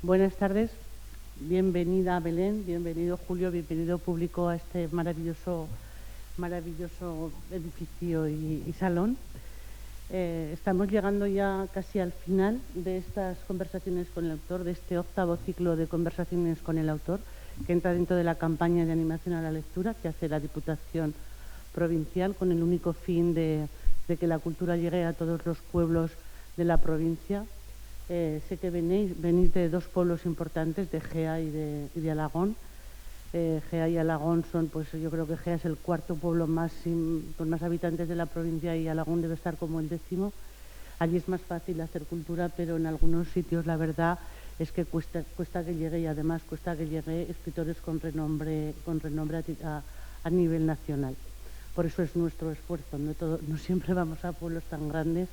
Buenas tardes, bienvenida Belén, bienvenido Julio, bienvenido público a este maravilloso edificio y salón. Estamos llegando ya casi al final de estas conversaciones con el autor, de este 8º ciclo de conversaciones con el autor, que entra dentro de la campaña de animación a la lectura que hace la Diputación Provincial con el único fin de que la cultura llegue a todos los pueblos de la provincia. Sé que venís de dos pueblos importantes, de Gea y de Alagón. Gea y Alagón son, pues yo creo que Gea es el cuarto pueblo con más habitantes de la provincia y Alagón debe estar como el 10º. Allí es más fácil hacer cultura, pero en algunos sitios la verdad es que cuesta que llegue, y además cuesta que llegue escritores con renombre a nivel nacional. Por eso es nuestro esfuerzo. No siempre vamos a pueblos tan grandes,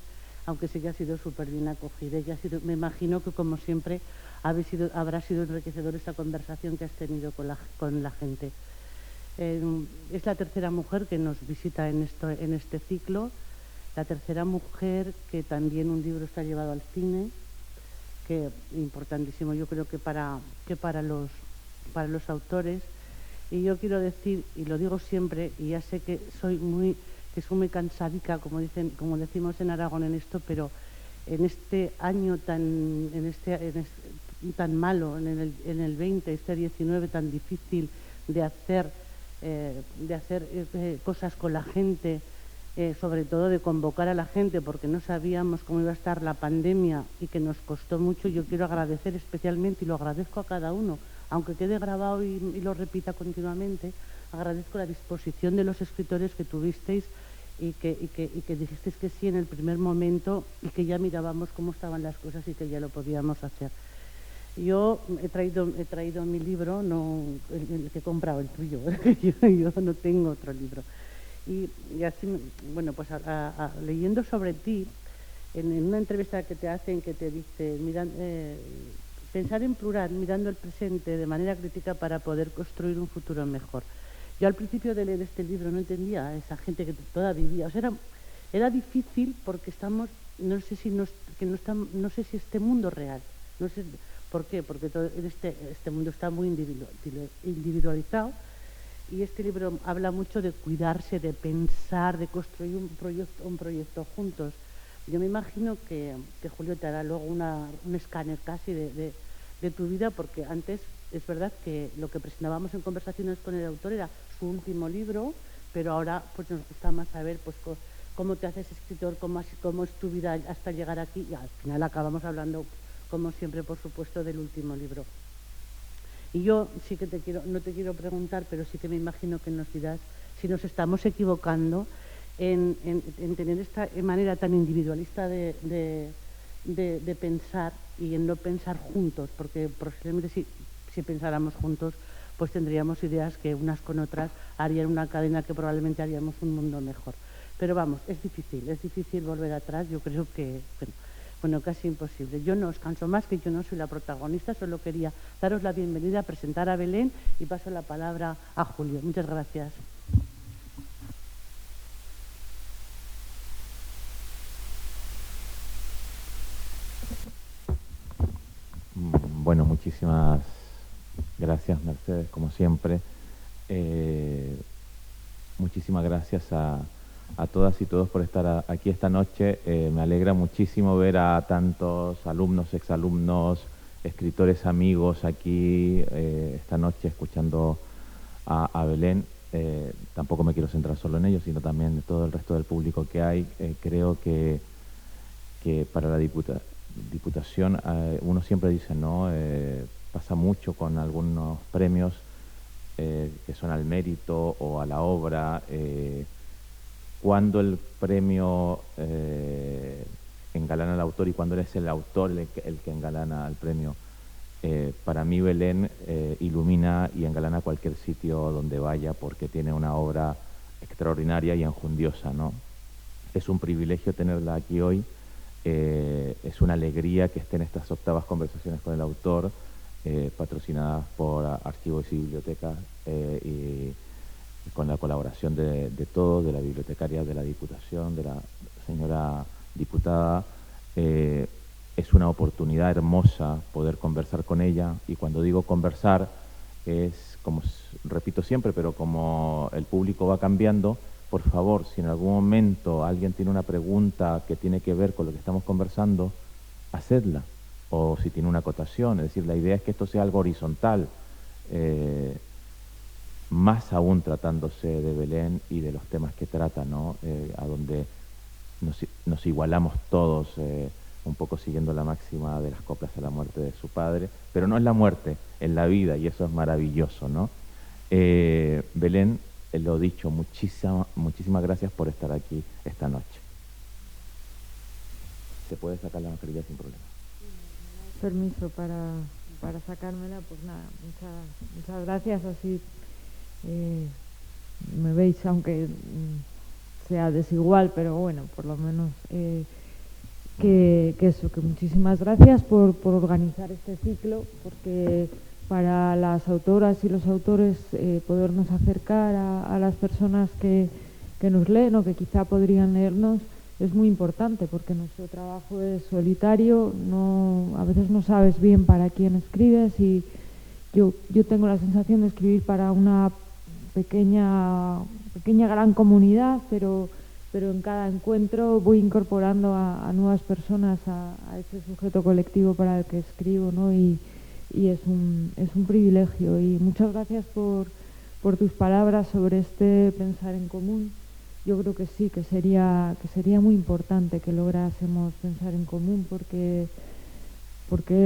aunque sí que ha sido súper bien acogida. Me imagino que, como siempre, habrá sido enriquecedora esta conversación que has tenido con la gente. Es la tercera mujer que nos visita en este ciclo, la tercera mujer que también un libro está llevado al cine, que importantísimo yo creo que para los autores. Y yo quiero decir, y lo digo siempre, y ya sé que soy muy cansadica, como decimos en Aragón en esto, pero en este año tan malo, en el 20, este 19 tan difícil de hacer cosas con la gente, sobre todo de convocar a la gente, porque no sabíamos cómo iba a estar la pandemia y que nos costó mucho. Yo quiero agradecer especialmente, y lo agradezco a cada uno, aunque quede grabado y lo repita continuamente, agradezco la disposición de los escritores que tuvisteis y que dijisteis que sí en el primer momento, y que ya mirábamos cómo estaban las cosas y que ya lo podíamos hacer. Yo he traído mi libro, no el que he comprado, el tuyo. Yo no tengo otro libro. Y así, bueno, pues leyendo sobre ti, en una entrevista que te hacen, que te dice, pensar en plural, mirando el presente de manera crítica para poder construir un futuro mejor. Yo al principio de leer este libro no entendía a esa gente que toda vivía. O sea, era difícil porque no sé si este mundo real, no sé por qué, porque este mundo está muy individualizado. Y este libro habla mucho de cuidarse, de pensar, de construir un proyecto juntos. Yo me imagino que Julio te hará luego un escáner casi de tu vida, porque antes es verdad que lo que presentábamos en conversaciones con el autor era su último libro, pero ahora pues nos gusta más saber pues cómo te haces escritor, cómo es tu vida hasta llegar aquí, y al final acabamos hablando, como siempre, por supuesto, del último libro. Y yo sí que no te quiero preguntar, pero sí que me imagino que nos dirás si nos estamos equivocando en tener esta manera tan individualista de pensar, y en no pensar juntos, porque posiblemente si pensáramos juntos, pues tendríamos ideas que unas con otras harían una cadena que probablemente haríamos un mundo mejor. Pero vamos, es difícil volver atrás. Yo creo que, bueno, casi imposible. Yo no os canso más, que yo no soy la protagonista, solo quería daros la bienvenida, presentar a Belén, y paso la palabra a Julio. Muchas gracias. Bueno, muchísimas gracias, Mercedes, como siempre. Muchísimas gracias a todas y todos por estar aquí esta noche. Me alegra muchísimo ver a tantos alumnos, exalumnos, escritores, amigos aquí esta noche escuchando a Belén. Tampoco me quiero centrar solo en ellos, sino también en todo el resto del público que hay. Creo que para la Diputación uno siempre dice, ¿no? Pasa mucho con algunos premios que son al mérito o a la obra. Cuando el premio engalana al autor y cuando es el autor el que engalana al premio. Para mí Belén ilumina y engalana cualquier sitio donde vaya, porque tiene una obra extraordinaria y enjundiosa, ¿no? Es un privilegio tenerla aquí hoy. Es una alegría que esté en estas 8º conversaciones con el autor, patrocinadas por Archivos y Bibliotecas, y con la colaboración de todos, de la bibliotecaria, de la Diputación, de la señora diputada. es una oportunidad hermosa poder conversar con ella, y cuando digo conversar es, como repito siempre, pero como el público va cambiando, por favor, si en algún momento alguien tiene una pregunta que tiene que ver con lo que estamos conversando, hacedla, o si tiene una acotación, es decir, la idea es que esto sea algo horizontal, más aún tratándose de Belén y de los temas que trata, ¿no? A donde nos igualamos todos, un poco siguiendo la máxima de las coplas a la muerte de su padre, pero no es la muerte, es la vida, y eso es maravilloso, ¿no? Belén, lo dicho, muchísimas gracias por estar aquí esta noche. ¿Se puede sacar la mascarilla sin problema? Permiso para sacármela, pues nada, muchas gracias, así me veis, aunque sea desigual, pero bueno, por lo menos que muchísimas gracias por organizar este ciclo, porque para las autoras y los autores podernos acercar a las personas que nos leen o que quizá podrían leernos es muy importante, porque nuestro trabajo es solitario, a veces no sabes bien para quién escribes, y yo tengo la sensación de escribir para una pequeña gran comunidad, pero en cada encuentro voy incorporando a nuevas personas a ese sujeto colectivo para el que escribo, ¿no? Y es un privilegio, y muchas gracias por tus palabras sobre este pensar en común. Yo creo que sí, que sería muy importante que lográsemos pensar en común, porque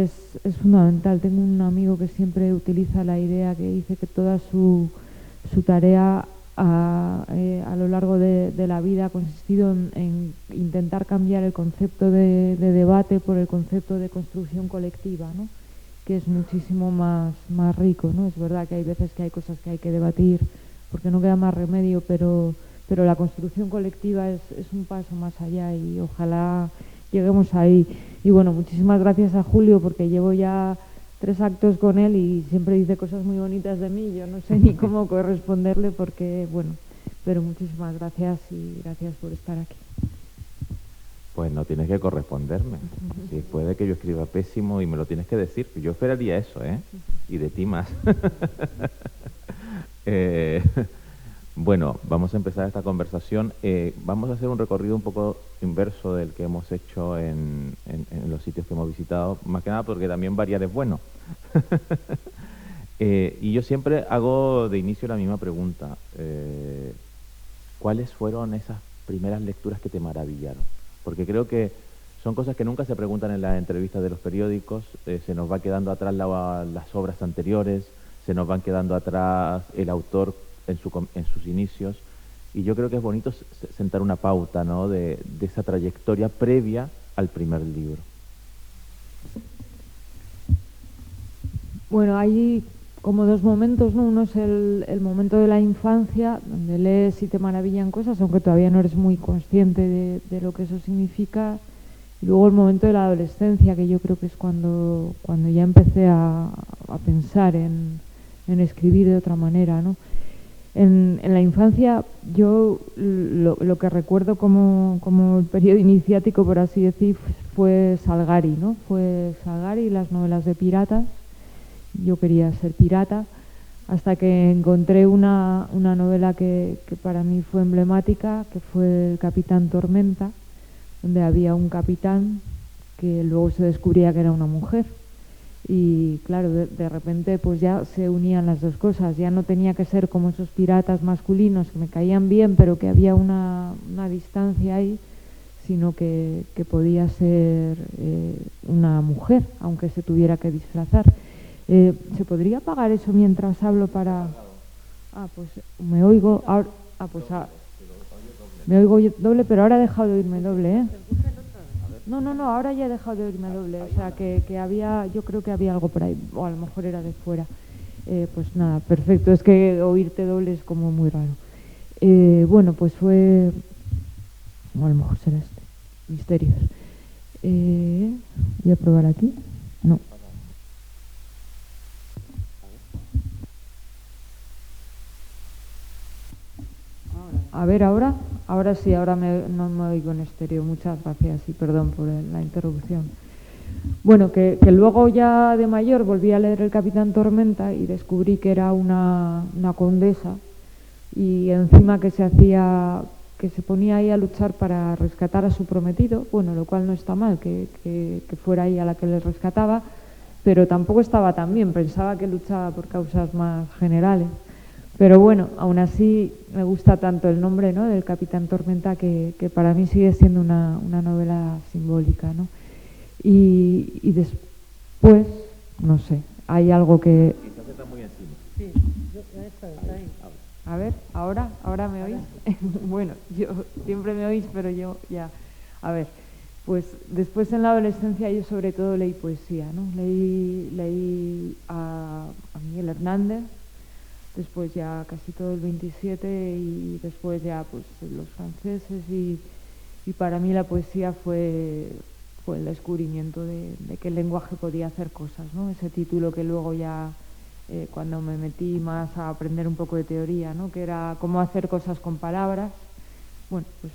es fundamental. Tengo un amigo que siempre utiliza la idea, que dice que toda su tarea a lo largo de la vida ha consistido en intentar cambiar el concepto de debate por el concepto de construcción colectiva, ¿no? Que es muchísimo más rico, ¿no? Es verdad que hay veces que hay cosas que hay que debatir porque no queda más remedio, pero la construcción colectiva es un paso más allá, y ojalá lleguemos ahí. Y bueno, muchísimas gracias a Julio, porque llevo ya 3 actos con él y siempre dice cosas muy bonitas de mí. Yo no sé ni cómo corresponderle, porque bueno, pero muchísimas gracias, y gracias por estar aquí. Pues no tienes que corresponderme. Sí, puede que yo escriba pésimo y me lo tienes que decir. Yo esperaría eso, ¿eh? Y de ti más. Bueno, vamos a empezar esta conversación. Vamos a hacer un recorrido un poco inverso del que hemos hecho en los sitios que hemos visitado, más que nada porque también variar es bueno. Y yo siempre hago de inicio la misma pregunta. ¿Cuáles fueron esas primeras lecturas que te maravillaron? Porque creo que son cosas que nunca se preguntan en las entrevistas de los periódicos. Se nos va quedando atrás las obras anteriores, se nos van quedando atrás el autor en sus inicios, y yo creo que es bonito sentar una pauta, ¿no?, de esa trayectoria previa al primer libro. Bueno, hay como 2 momentos, ¿no? Uno es el momento de la infancia, donde lees y te maravillan cosas, aunque todavía no eres muy consciente de lo que eso significa. Y luego el momento de la adolescencia, que yo creo que es cuando ya empecé a pensar en escribir de otra manera, ¿no? En la infancia yo lo que recuerdo como el periodo iniciático, por así decir, fue Salgari, ¿no? Fue Salgari, las novelas de piratas. Yo quería ser pirata, hasta que encontré una novela que para mí fue emblemática, que fue El Capitán Tormenta, donde había un capitán que luego se descubría que era una mujer. Y claro, de repente pues ya se unían las dos cosas, ya no tenía que ser como esos piratas masculinos que me caían bien, pero que había una distancia ahí, sino que podía ser una mujer, aunque se tuviera que disfrazar. ¿Se podría apagar eso mientras hablo para...? Pues me oigo ahora... me oigo doble, pero ahora he dejado de oírme doble, ¿eh? No, ahora ya he dejado de oírme doble, o sea que había, yo creo que había algo por ahí, o a lo mejor era de fuera. Pues nada, perfecto, es que oírte doble es como muy raro. Bueno, pues fue, o a lo mejor será este, Misterios. Voy a probar aquí, no. A ver, ahora sí, ahora no me oigo en estéreo. Muchas gracias y perdón por la interrupción. Bueno, que luego ya de mayor volví a leer El Capitán Tormenta y descubrí que era una condesa y encima que se ponía ahí a luchar para rescatar a su prometido, bueno, lo cual no está mal, que fuera ella la que le rescataba, pero tampoco estaba tan bien, pensaba que luchaba por causas más generales. Pero bueno, aún así me gusta tanto el nombre, ¿no?, del Capitán Tormenta que para mí sigue siendo una novela simbólica, ¿no? Y después, no sé, hay algo que... Quizás está muy encima. Sí, está ahí. A ver, ¿ahora me oís? Bueno, yo siempre me oís, pero yo ya... A ver, pues después en la adolescencia yo sobre todo leí poesía, ¿no? Leí a Miguel Hernández, después ya casi todo el 27 y después ya pues los franceses y para mí la poesía fue el descubrimiento de que el lenguaje podía hacer cosas, ¿no? Ese título que luego ya cuando me metí más a aprender un poco de teoría, ¿no?, que era cómo hacer cosas con palabras. Bueno, pues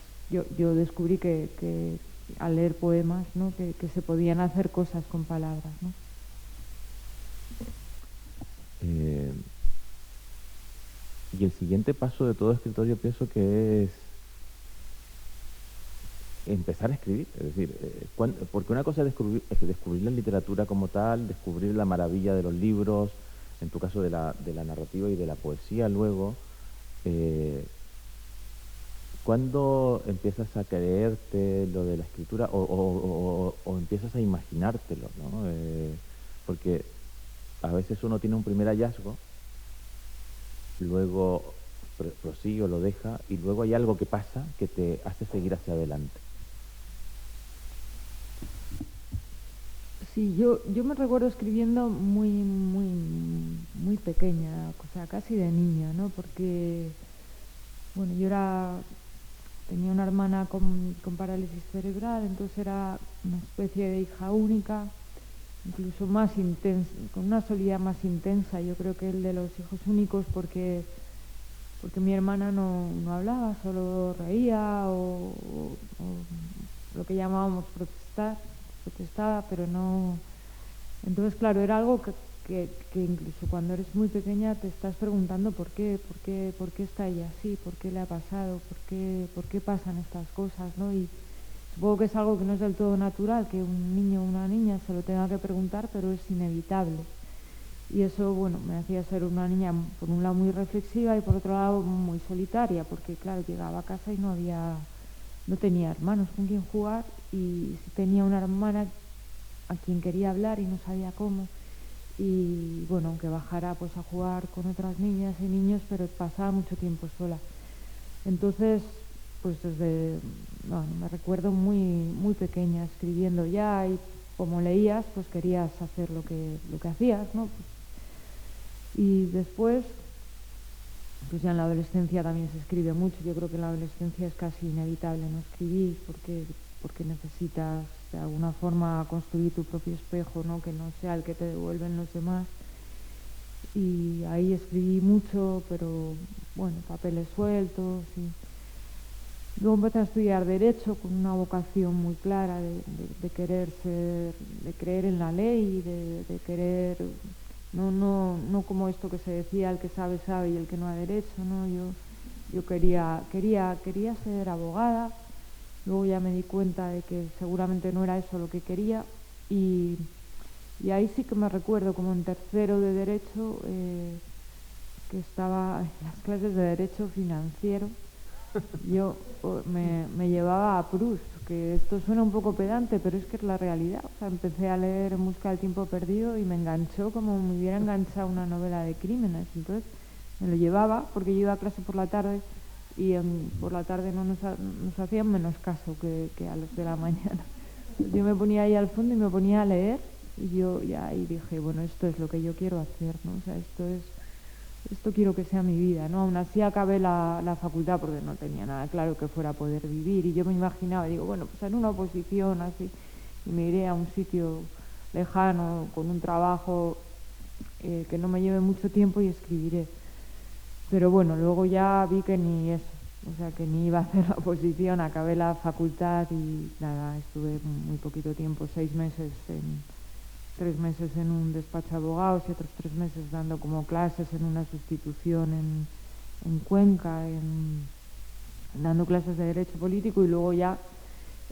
yo descubrí que al leer poemas, ¿no?, que se podían hacer cosas con palabras, ¿no? Y el siguiente paso de todo escritor yo pienso que es empezar a escribir, es decir, porque una cosa es descubrir la literatura como tal, descubrir la maravilla de los libros, en tu caso de la narrativa y de la poesía luego. ¿Cuándo empiezas a creerte lo de la escritura o empiezas a imaginártelo, ¿no? Porque a veces uno tiene un primer hallazgo, luego prosigue o lo deja, y luego hay algo que pasa que te hace seguir hacia adelante. Sí, yo me recuerdo escribiendo muy pequeña, o sea, casi de niña, ¿no? Porque, bueno, tenía una hermana con parálisis cerebral, entonces era una especie de hija única, incluso más intensa, con una soledad más intensa, yo creo que el de los hijos únicos, porque mi hermana no hablaba, solo reía o lo que llamábamos protestaba, pero no... Entonces, claro, era algo que incluso cuando eres muy pequeña te estás preguntando por qué está ella así, por qué le ha pasado, por qué pasan estas cosas, ¿no? Y supongo que es algo que no es del todo natural, que un niño o una niña se lo tenga que preguntar, pero es inevitable. Y eso, bueno, me hacía ser una niña, por un lado, muy reflexiva y por otro lado, muy solitaria, porque, claro, llegaba a casa y no tenía hermanos con quien jugar, y si tenía una hermana a quien quería hablar y no sabía cómo. Y, bueno, aunque bajara pues a jugar con otras niñas y niños, pero pasaba mucho tiempo sola. Entonces, pues me recuerdo muy pequeña escribiendo ya, y como leías, pues querías hacer lo que hacías, ¿no? Y después, pues ya en la adolescencia también se escribe mucho. Yo creo que en la adolescencia es casi inevitable no escribir porque necesitas de alguna forma construir tu propio espejo, ¿no?, que no sea el que te devuelven los demás. Y ahí escribí mucho, pero bueno, papeles sueltos. Y luego empecé a estudiar Derecho con una vocación muy clara de creer en la ley, de querer... No como esto que se decía, el que sabe, sabe y el que no ha derecho, ¿no? Yo quería ser abogada, luego ya me di cuenta de que seguramente no era eso lo que quería, y ahí sí que me recuerdo como en tercero de Derecho, que estaba en las clases de Derecho Financiero. Yo me llevaba a Proust, que esto suena un poco pedante, pero es que es la realidad. O sea, empecé a leer En busca del tiempo perdido y me enganchó como me hubiera enganchado una novela de crímenes. Entonces me lo llevaba porque yo iba a clase por la tarde y por la tarde no nos hacían menos caso que a los de la mañana. Yo me ponía ahí al fondo y me ponía a leer, y yo ya ahí dije, bueno, esto es lo que yo quiero hacer, ¿no? O sea, esto quiero que sea mi vida, ¿no? Aún así acabé la facultad porque no tenía nada claro que fuera a poder vivir, y yo me imaginaba, digo, bueno, pues en una oposición así, y me iré a un sitio lejano con un trabajo que no me lleve mucho tiempo y escribiré. Pero bueno, luego ya vi que ni eso, o sea, que ni iba a hacer la oposición, acabé la facultad y nada, estuve muy poquito tiempo, 6 meses 3 meses en un despacho de abogados y otros 3 meses dando como clases en una sustitución en Cuenca, dando clases de Derecho Político, y luego ya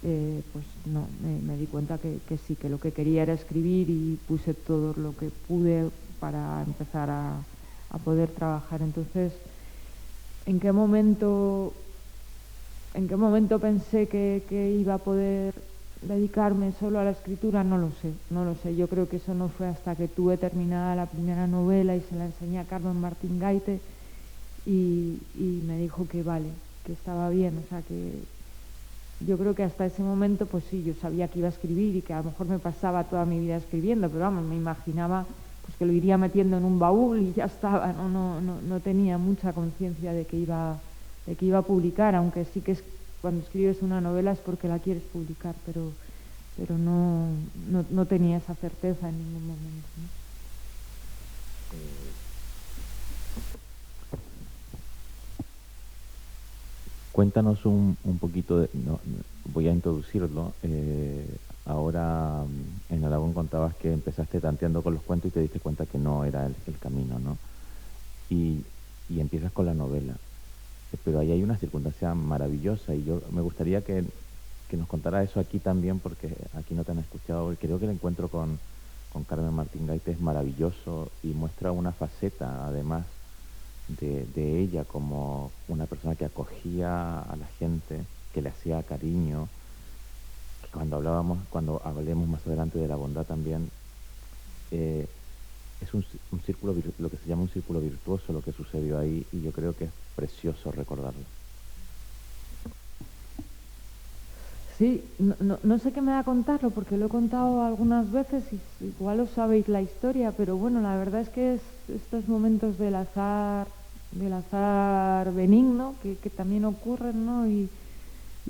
pues no, me di cuenta que sí, que lo que quería era escribir, y puse todo lo que pude para empezar a poder trabajar. Entonces, ¿en qué momento pensé que iba a poder dedicarme solo a la escritura? No lo sé. Yo creo que eso no fue hasta que tuve terminada la primera novela y se la enseñé a Carmen Martín Gaite, y me dijo que vale, que estaba bien. O sea, que yo creo que hasta ese momento, pues sí, yo sabía que iba a escribir y que a lo mejor me pasaba toda mi vida escribiendo, pero vamos, me imaginaba pues que lo iría metiendo en un baúl y ya estaba. No tenía mucha conciencia de que iba a publicar, aunque sí que cuando escribes una novela es porque la quieres publicar, pero no tenía esa certeza en ningún momento, ¿no? Cuéntanos un poquito, voy a introducirlo. Ahora en Alagón contabas que empezaste tanteando con los cuentos y te diste cuenta que no era el camino, ¿no? Y empiezas con la novela. Pero ahí hay una circunstancia maravillosa, y yo me gustaría que nos contara eso aquí también, porque aquí no te han escuchado. Creo que el encuentro con Carmen Martín Gaite es maravilloso y muestra una faceta, además, de ella como una persona que acogía a la gente, que le hacía cariño, que cuando hablemos más adelante de la bondad también, es un círculo, lo que se llama un círculo virtuoso lo que sucedió ahí, y yo creo que es precioso recordarlo. Sí, no sé qué me da a contarlo, porque lo he contado algunas veces y igual os sabéis la historia, pero bueno, la verdad es que estos momentos del azar benigno que también ocurren, ¿no? Y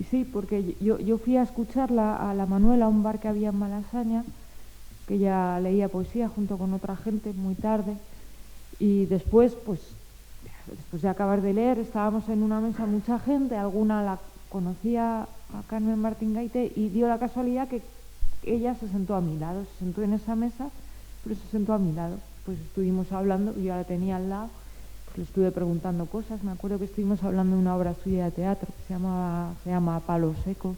sí, porque yo fui a escucharla a la Manuela, a un bar que había en Malasaña, que ella leía poesía junto con otra gente muy tarde, y después de acabar de leer, estábamos en una mesa mucha gente, alguna la conocía a Carmen Martín Gaite, y dio la casualidad que ella se sentó a mi lado, se sentó en esa mesa, pero se sentó a mi lado. Pues estuvimos hablando, yo la tenía al lado, pues le estuve preguntando cosas. Me acuerdo que estuvimos hablando de una obra suya de teatro que se llama Palo Seco,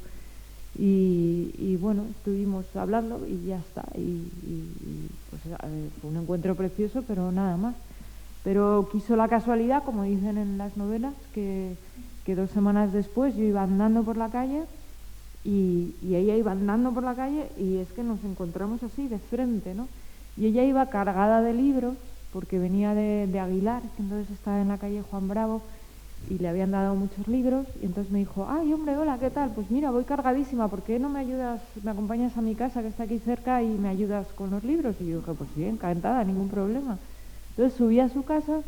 y bueno, estuvimos hablando y ya está, y pues fue un encuentro precioso, pero nada más. Pero quiso la casualidad, como dicen en las novelas, que 2 semanas después yo iba andando por la calle y ella iba andando por la calle, y es que nos encontramos así de frente, ¿no? Y ella iba cargada de libros porque venía de Aguilar, que entonces estaba en la calle Juan Bravo, y le habían dado muchos libros, y entonces me dijo: ay, hombre, hola, ¿qué tal? Pues mira, voy cargadísima, ¿por qué no me ayudas, me acompañas a mi casa que está aquí cerca y me ayudas con los libros? Y yo dije: pues sí, encantada, ningún problema. Entonces subí a su casa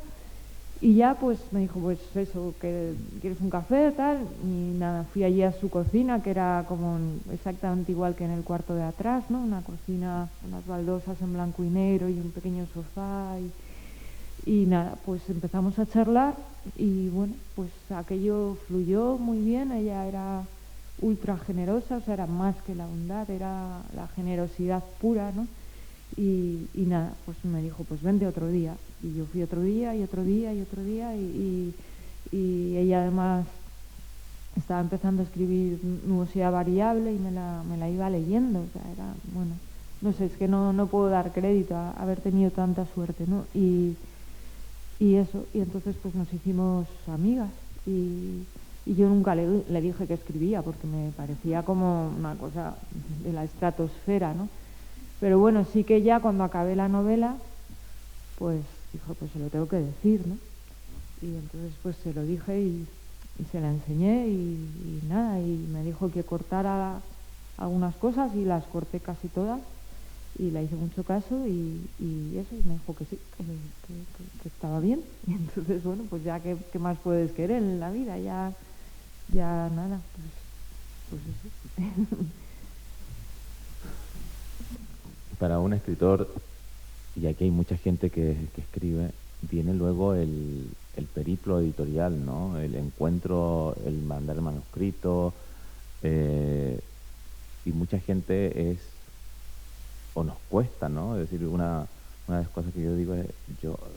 y ya pues me dijo: pues eso, que ¿quieres un café, tal? Y nada, fui allí a su cocina, que era como exactamente igual que en el cuarto de atrás, ¿no? Una cocina con las baldosas en blanco y negro y un pequeño sofá, y nada, pues empezamos a charlar, y bueno, pues aquello fluyó muy bien. Ella era ultra generosa, o sea, era más que la bondad, era la generosidad pura, ¿no? Y nada, pues me dijo: pues vente otro día. Y yo fui otro día y otro día y otro día, y ella además estaba empezando a escribir Nubosidad Variable y me la iba leyendo. O sea, era, bueno, no sé, es que no puedo dar crédito a haber tenido tanta suerte, ¿no? Y eso, y entonces pues nos hicimos amigas, y yo nunca le dije que escribía, porque me parecía como una cosa de la estratosfera, ¿no? Pero bueno, sí que ya cuando acabé la novela, pues dijo: pues se lo tengo que decir, ¿no? Y entonces pues se lo dije, y se la enseñé, y nada, y me dijo que cortara algunas cosas, y las corté casi todas, y le hice mucho caso, y eso, y me dijo que sí, que estaba bien. Y entonces, bueno, pues ya qué más puedes querer en la vida, ya nada, pues eso. Para un escritor, y aquí hay mucha gente que escribe, viene luego el periplo editorial, ¿no? El encuentro, el mandar el manuscrito, y mucha gente o nos cuesta, ¿no? Es decir, una de las cosas que yo digo es,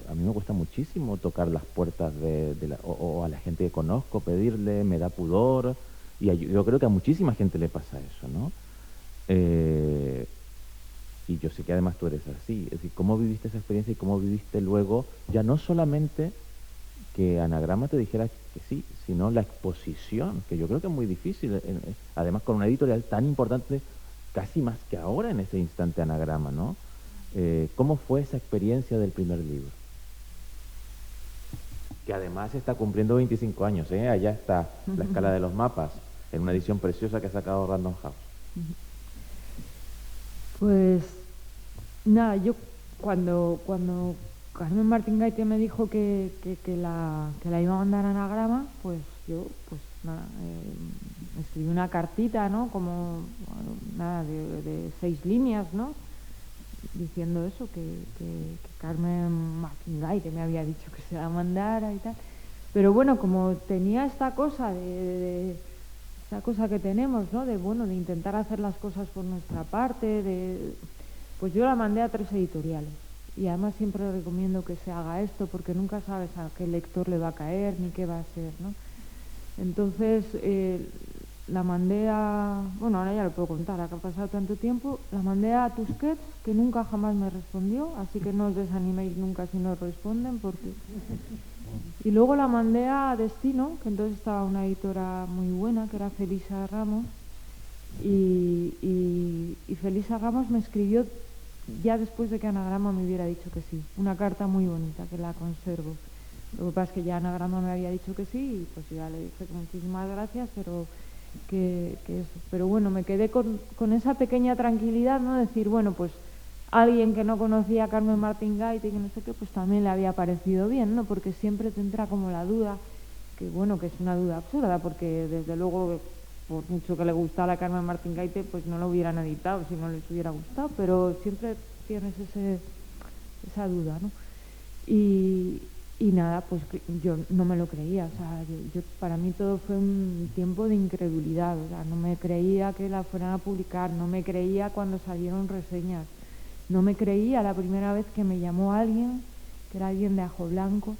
a mí me cuesta muchísimo tocar las puertas o a la gente que conozco, pedirle, me da pudor, y yo creo que a muchísima gente le pasa eso, ¿no? Y yo sé que además tú eres así, es decir, ¿cómo viviste esa experiencia y cómo viviste luego, ya no solamente que Anagrama te dijera que sí, sino la exposición, que yo creo que es muy difícil, además con una editorial tan importante, casi más que ahora en ese instante Anagrama, ¿no? ¿Cómo fue esa experiencia del primer libro? Que además está cumpliendo 25 años, ¿eh? Allá está La escala de los mapas, en una edición preciosa que ha sacado Random House. Pues nada, yo cuando Carmen Martín Gaite me dijo que la iba a mandar a Anagrama, pues yo, pues nada, escribí una cartita, ¿no? Como nada, de 6 líneas, ¿no? Diciendo eso, que Carmen Martín Gaite me había dicho que se la mandara y tal. Pero bueno, como tenía esta cosa esta cosa que tenemos, ¿no? De intentar hacer las cosas por nuestra parte, pues yo la mandé a 3 editoriales. Y además siempre recomiendo que se haga esto porque nunca sabes a qué lector le va a caer ni qué va a ser, ¿no? Entonces la mandé ahora ya lo puedo contar, acá ha pasado tanto tiempo, la mandé a Tusquets, que nunca jamás me respondió, así que no os desaniméis nunca si no responden, porque... Y luego la mandé a Destino, que entonces estaba una editora muy buena, que era Felisa Ramos, y Felisa Ramos me escribió ya después de que Anagrama me hubiera dicho que sí, una carta muy bonita que la conservo. Lo que pasa es que ya Anagrama me había dicho que sí y pues ya le dije que muchísimas gracias, pero que eso. Pero bueno, me quedé con esa pequeña tranquilidad, ¿no? Decir, bueno, pues alguien que no conocía a Carmen Martín Gaite y que no sé qué, pues también le había parecido bien, ¿no? Porque siempre te entra como la duda, que bueno, que es una duda absurda, porque desde luego, por mucho que le gustara a Carmen Martín Gaite, pues no lo hubieran editado si no les hubiera gustado, pero siempre tienes esa duda, ¿no? Y nada, pues yo no me lo creía, o sea, para mí todo fue un tiempo de incredulidad, o sea, no me creía que la fueran a publicar, no me creía cuando salieron reseñas, no me creía la primera vez que me llamó alguien, que era alguien de Ajo Blanco,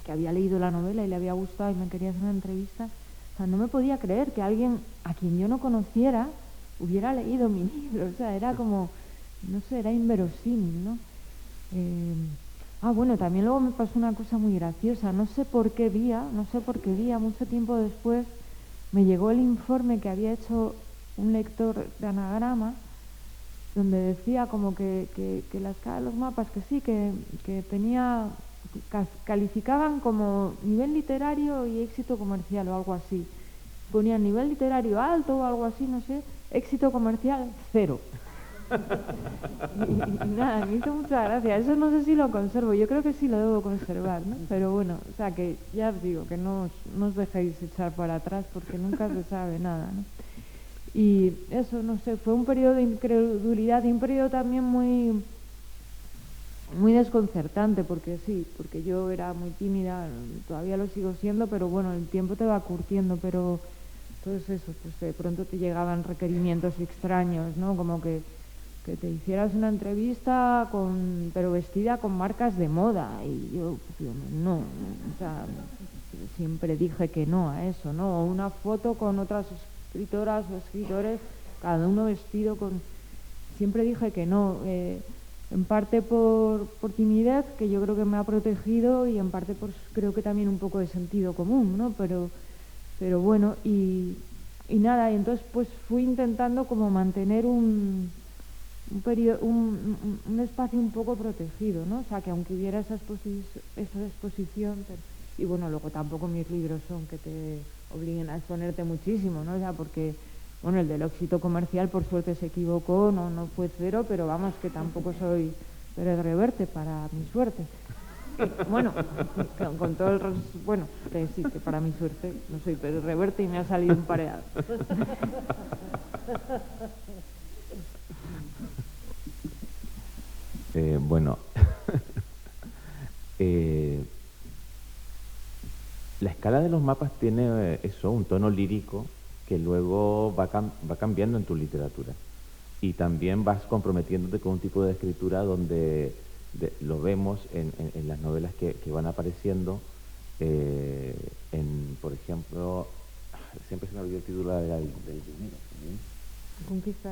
que había leído la novela y le había gustado y me quería hacer una entrevista. O sea, no me podía creer que alguien a quien yo no conociera hubiera leído mi libro, o sea, era como, no sé, era inverosímil, ¿no? Bueno, también luego me pasó una cosa muy graciosa, no sé por qué día, mucho tiempo después, me llegó el informe que había hecho un lector de Anagrama, donde decía como que la escala de los mapas, que sí, que tenía, calificaban como nivel literario y éxito comercial o algo así. Ponían nivel literario alto o algo así, no sé, éxito comercial 0. Y nada, me hizo mucha gracia. Eso no sé si lo conservo, yo creo que sí lo debo conservar, ¿no? Pero bueno, o sea que ya os digo, que no os dejéis echar para atrás porque nunca se sabe nada, ¿no? Y eso, no sé, fue un periodo de incredulidad y un periodo también muy, muy desconcertante, porque yo era muy tímida, todavía lo sigo siendo, pero bueno, el tiempo te va curtiendo, pero entonces eso, pues de pronto te llegaban requerimientos extraños, ¿no? Como que te hicieras una entrevista pero vestida con marcas de moda, y yo, pues, no, o sea, siempre dije que no a eso, ¿no? O una foto con otras escritoras o escritores, cada uno vestido con... Siempre dije que no, en parte por timidez, que yo creo que me ha protegido, y en parte creo que también un poco de sentido común, ¿no? Pero bueno, y nada, y entonces pues fui intentando como mantener un espacio un poco protegido, ¿no? O sea, que aunque hubiera esa exposición, y bueno, luego tampoco mis libros son que te obliguen a exponerte muchísimo, ¿no? O sea, porque, bueno, el del éxito comercial por suerte se equivocó, no fue 0, pero vamos, que tampoco soy Pérez Reverte para mi suerte. Bueno, con todo el... Bueno, sí, que para mi suerte no soy Pérez Reverte y me ha salido un pareado. Bueno, la escala de los mapas tiene un tono lírico que luego va cambiando en tu literatura. y también vas comprometiéndote con un tipo de escritura donde lo vemos en las novelas que van apareciendo, por ejemplo, siempre se me olvidó el título del dinero,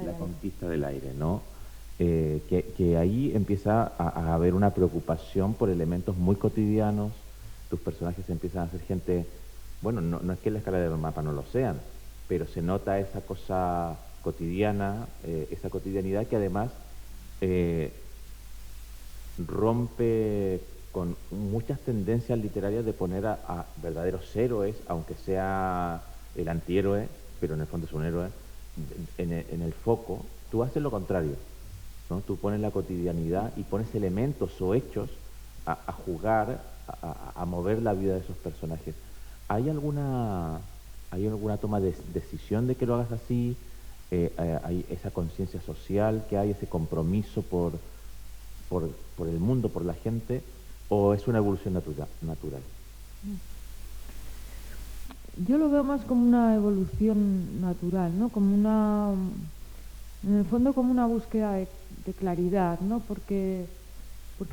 La conquista del aire, ¿no? Que ahí empieza a haber una preocupación por elementos muy cotidianos. Tus personajes empiezan a ser gente, bueno, no es que en la escala del mapa no lo sean, pero se nota esa cosa cotidiana, esa cotidianidad que además rompe con muchas tendencias literarias de poner a verdaderos héroes, aunque sea el antihéroe, pero en el fondo es un héroe, en el foco. Tú haces lo contrario, ¿no? Tú pones la cotidianidad y pones elementos o hechos a jugar, a mover la vida de esos personajes. ¿Hay alguna toma de decisión de que lo hagas así? ¿Hay esa conciencia social que hay, ese compromiso por el mundo, por la gente, o es una evolución natural? Yo lo veo más como una evolución natural, ¿no? Como en el fondo como una búsqueda de claridad, ¿no? Porque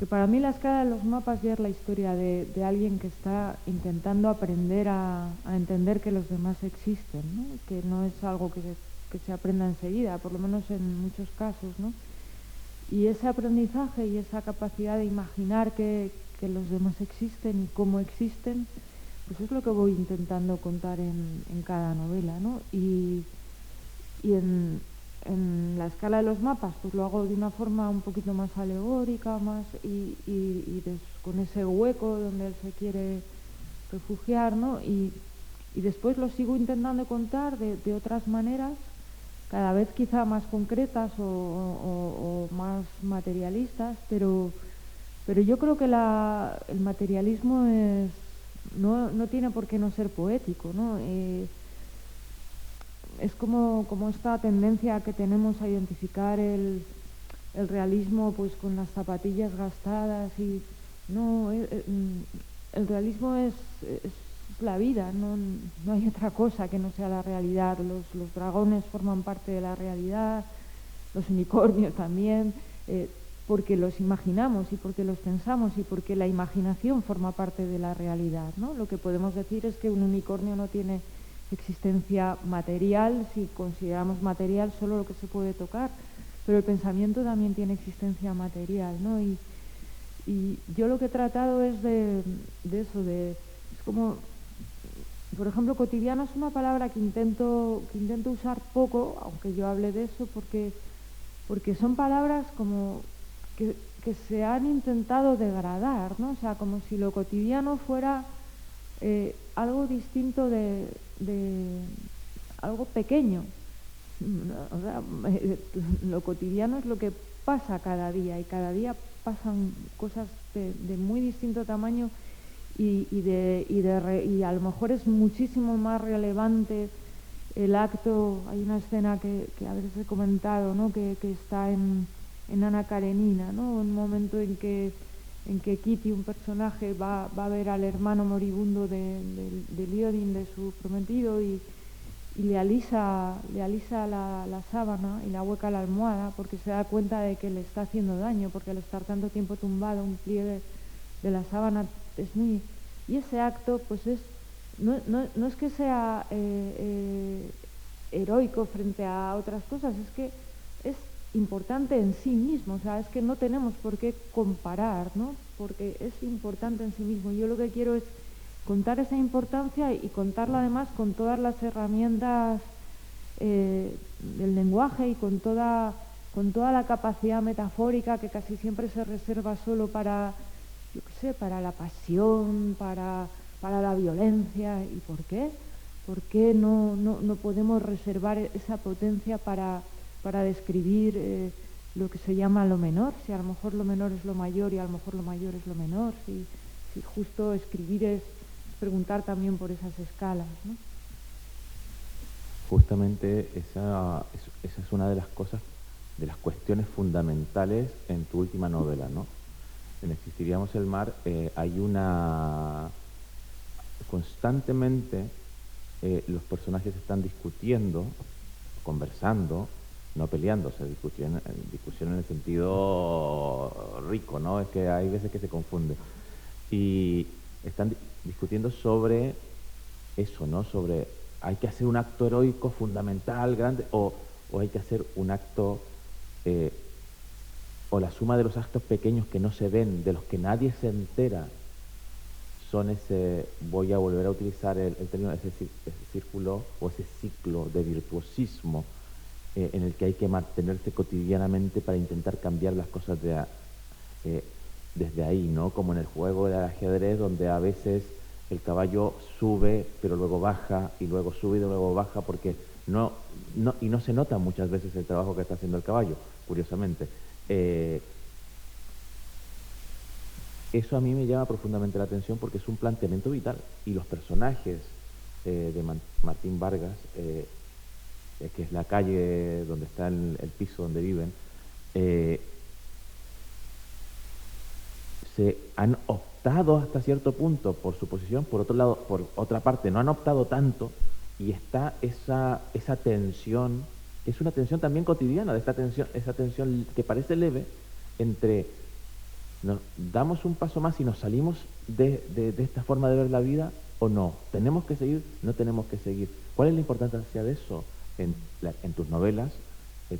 para mí la escala de los mapas ya es la historia de alguien que está intentando aprender a entender que los demás existen, ¿no? Que no es algo que se aprenda enseguida, por lo menos en muchos casos, ¿no? Y ese aprendizaje y esa capacidad de imaginar que los demás existen y cómo existen, pues es lo que voy intentando contar en cada novela, ¿no? Y en la escala de los mapas, pues lo hago de una forma un poquito más alegórica, con ese hueco donde él se quiere refugiar, ¿no? Y después lo sigo intentando contar de otras maneras, cada vez quizá más concretas o más materialistas, pero yo creo que el materialismo no tiene por qué no ser poético, ¿no? Es como esta tendencia que tenemos a identificar el realismo pues con las zapatillas gastadas y no, el realismo es la vida, no hay otra cosa que no sea la realidad. Los dragones forman parte de la realidad, los unicornios también, porque los imaginamos y porque los pensamos y porque la imaginación forma parte de la realidad, ¿no? Lo que podemos decir es que un unicornio no tiene existencia material si consideramos material solo lo que se puede tocar, pero el pensamiento también tiene existencia material, ¿no? Y yo lo que he tratado es de eso, es como, por ejemplo, cotidiano es una palabra que intento usar poco, aunque yo hable de eso, porque son palabras como que se han intentado degradar, ¿no? O sea, como si lo cotidiano fuera algo distinto de algo pequeño. O sea, lo cotidiano es lo que pasa cada día y cada día pasan cosas de muy distinto tamaño y a lo mejor es muchísimo más relevante el acto. Hay una escena que a veces he comentado, ¿no? que está en Ana Karenina, ¿no? Un momento en que Kitty, un personaje, va a ver al hermano moribundo de Liodin, de su prometido, y le alisa la sábana y la hueca la almohada porque se da cuenta de que le está haciendo daño, porque al estar tanto tiempo tumbado un pliegue de la sábana es muy... Y ese acto pues no es que sea heroico frente a otras cosas, es que es importante en sí mismo, o sea, es que no tenemos por qué comparar, ¿no? Porque es importante en sí mismo. Yo lo que quiero es contar esa importancia y contarla además con todas las herramientas del lenguaje y con toda la capacidad metafórica que casi siempre se reserva solo para, yo qué sé, para la pasión, para la violencia. ¿Y por qué? ¿Por qué no podemos reservar esa potencia para describir lo que se llama lo menor? Si a lo mejor lo menor es lo mayor y a lo mejor lo mayor es lo menor, si justo escribir es preguntar también por esas escalas, ¿no? Justamente esa es una de las cosas, de las cuestiones fundamentales en tu última novela, ¿no? En Existiríamos el mar hay una... Constantemente los personajes están discutiendo, conversando, no peleándose, discusión en el sentido rico, ¿no? Es que hay veces que se confunde. Y están discutiendo sobre eso, ¿no? Sobre, ¿hay que hacer un acto heroico fundamental, grande, o hay que hacer un acto, o la suma de los actos pequeños que no se ven, de los que nadie se entera, son ese, voy a volver a utilizar el término, ese círculo o ese ciclo de virtuosismo en el que hay que mantenerse cotidianamente para intentar cambiar las cosas desde ahí, ¿no? Como en el juego del ajedrez, donde a veces el caballo sube, pero luego baja, y luego sube y luego baja, porque no se nota muchas veces el trabajo que está haciendo el caballo, curiosamente. Eso a mí me llama profundamente la atención porque es un planteamiento vital, y los personajes de Martín Vargas, que es la calle donde está el piso donde viven, se han optado hasta cierto punto por su posición, por otro lado, por otra parte, no han optado tanto, y está esa tensión, que es una tensión también cotidiana, esa tensión que parece leve entre nos damos un paso más y nos salimos de esta forma de ver la vida, o no, tenemos que seguir, no tenemos que seguir. ¿Cuál es la importancia de eso en tus novelas?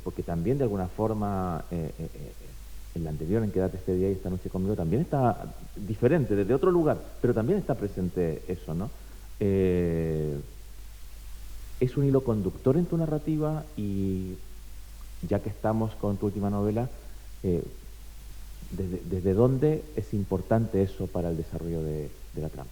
Porque también de alguna forma en la anterior, en Quédate este día y esta noche conmigo, también está diferente, desde otro lugar, pero también está presente eso, ¿no? Es un hilo conductor en tu narrativa, y ya que estamos con tu última novela, ¿desde dónde es importante eso para el desarrollo de la trama?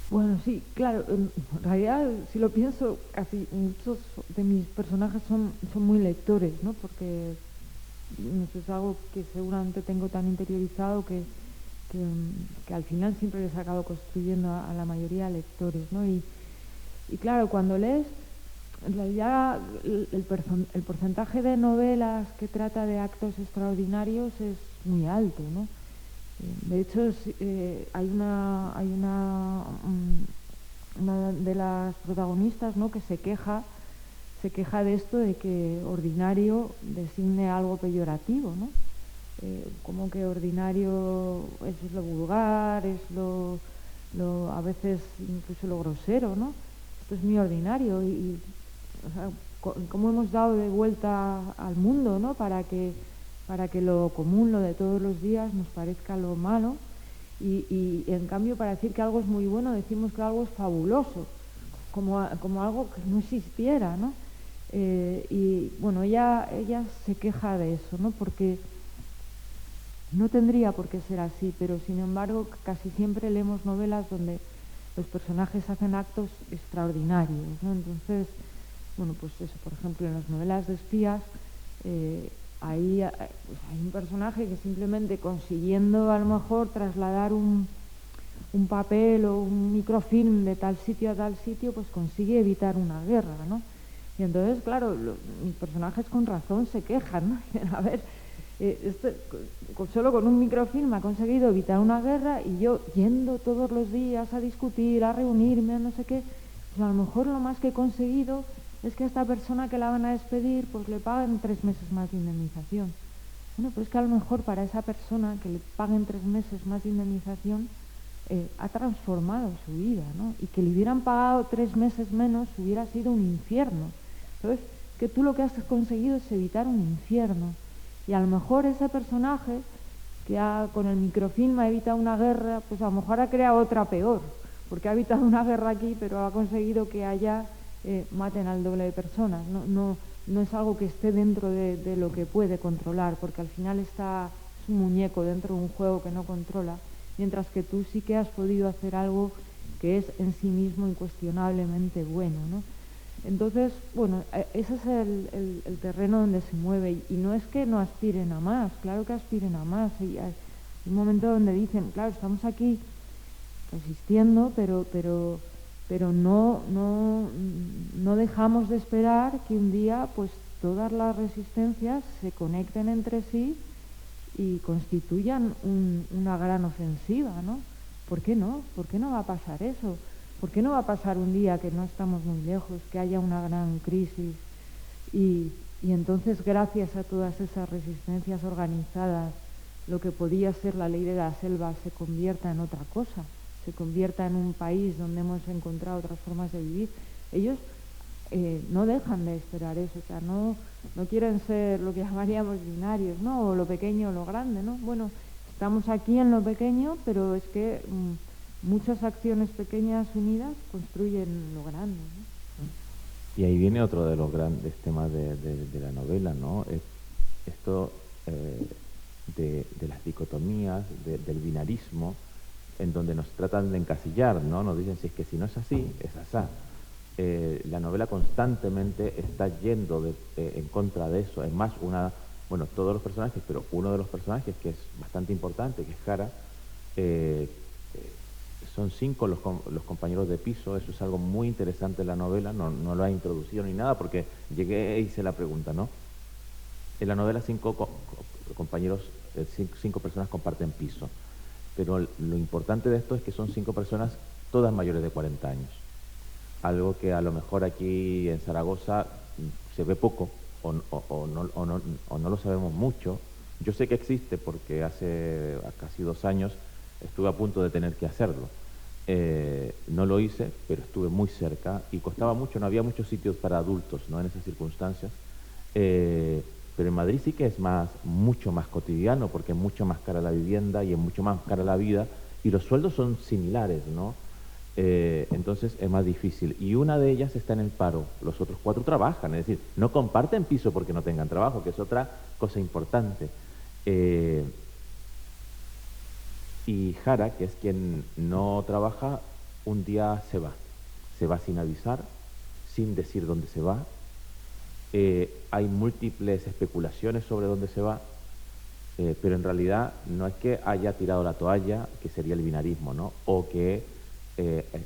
Bueno, sí, claro, en realidad, si lo pienso, casi muchos de mis personajes son muy lectores, ¿no? Porque no sé, es algo que seguramente tengo tan interiorizado que al final siempre les he acabado construyendo a la mayoría de lectores, ¿no? Y claro, cuando lees, en realidad el porcentaje de novelas que trata de actos extraordinarios es muy alto, ¿no? De hecho, hay una de las protagonistas, ¿no?, que se queja de esto, de que ordinario designe algo peyorativo, ¿no? Como que ordinario es lo vulgar, es lo a veces incluso lo grosero, ¿no? Esto es muy ordinario, y o sea, cómo hemos dado de vuelta al mundo, ¿no? Para que lo común, lo de todos los días, nos parezca lo malo, y en cambio, para decir que algo es muy bueno, decimos que algo es fabuloso, como algo que no existiera, ¿no? Y bueno, ella se queja de eso, ¿no? Porque no tendría por qué ser así, pero sin embargo casi siempre leemos novelas donde los personajes hacen actos extraordinarios, ¿no? Entonces, bueno, pues eso, por ejemplo, en las novelas de espías, ahí pues hay un personaje que simplemente consiguiendo a lo mejor trasladar un papel o un microfilm de tal sitio a tal sitio, pues consigue evitar una guerra, ¿no? Y entonces, claro, mis personajes con razón se quejan, ¿no? A ver, solo con un microfilm ha conseguido evitar una guerra, y yo yendo todos los días a discutir, a reunirme, a no sé qué, pues a lo mejor lo más que he conseguido es que a esta persona que la van a despedir, pues le paguen 3 meses más de indemnización. Bueno, pues es que a lo mejor para esa persona que le paguen 3 meses más de indemnización, ha transformado su vida, ¿no? Y que le hubieran pagado 3 meses menos hubiera sido un infierno. ¿Sabes? Que tú lo que has conseguido es evitar un infierno. Y a lo mejor ese personaje que con el microfilm ha evitado una guerra, pues a lo mejor ha creado otra peor, porque ha evitado una guerra aquí, pero ha conseguido que allá maten al doble de personas. No es algo que esté dentro de lo que puede controlar, porque al final es un muñeco dentro de un juego que no controla, mientras que tú sí que has podido hacer algo que es en sí mismo incuestionablemente bueno, ¿no? Entonces, bueno, ese es el terreno donde se mueve, y no es que no aspiren a más, claro que aspiren a más. Y hay un momento donde dicen, claro, estamos aquí resistiendo, pero no dejamos de esperar que un día pues todas las resistencias se conecten entre sí y constituyan una gran ofensiva, ¿no? ¿Por qué no? ¿Por qué no va a pasar eso? ¿Por qué no va a pasar un día que no estamos muy lejos, que haya una gran crisis y entonces gracias a todas esas resistencias organizadas lo que podía ser la ley de la selva se convierta en otra cosa, se convierta en un país donde hemos encontrado otras formas de vivir? Ellos no dejan de esperar eso, o sea, no quieren ser lo que llamaríamos binarios, ¿no? O lo pequeño o lo grande, ¿no? Bueno, estamos aquí en lo pequeño, pero es que muchas acciones pequeñas unidas construyen lo grande, ¿no? Y ahí viene otro de los grandes temas de la novela, ¿no? Esto de las dicotomías, del binarismo, en donde nos tratan de encasillar, ¿no? Nos dicen, si es que si no es así, es asá. La novela constantemente está yendo en contra de eso. Es más, todos los personajes, pero uno de los personajes que es bastante importante, que es Jara, son 5 los compañeros de piso. Eso es algo muy interesante en la novela, no lo ha introducido ni nada, porque llegué e hice la pregunta, ¿no? En la novela 5 compañeros, 5 personas comparten piso, pero lo importante de esto es que son 5 personas, todas mayores de 40 años. Algo que a lo mejor aquí en Zaragoza se ve poco o no lo sabemos mucho. Yo sé que existe porque hace casi 2 años estuve a punto de tener que hacerlo. No lo hice, pero estuve muy cerca y costaba mucho, no había muchos sitios para adultos, ¿no?, en esas circunstancias. Pero en Madrid sí que es mucho más cotidiano, porque es mucho más cara la vivienda y es mucho más cara la vida, y los sueldos son similares, ¿no? Entonces es más difícil. Y una de ellas está en el paro, los otros 4 trabajan, es decir, no comparten piso porque no tengan trabajo, que es otra cosa importante. Y Jara, que es quien no trabaja, un día se va sin avisar, sin decir dónde se va. Hay múltiples especulaciones sobre dónde se va, pero en realidad no es que haya tirado la toalla, que sería el binarismo, ¿no? O que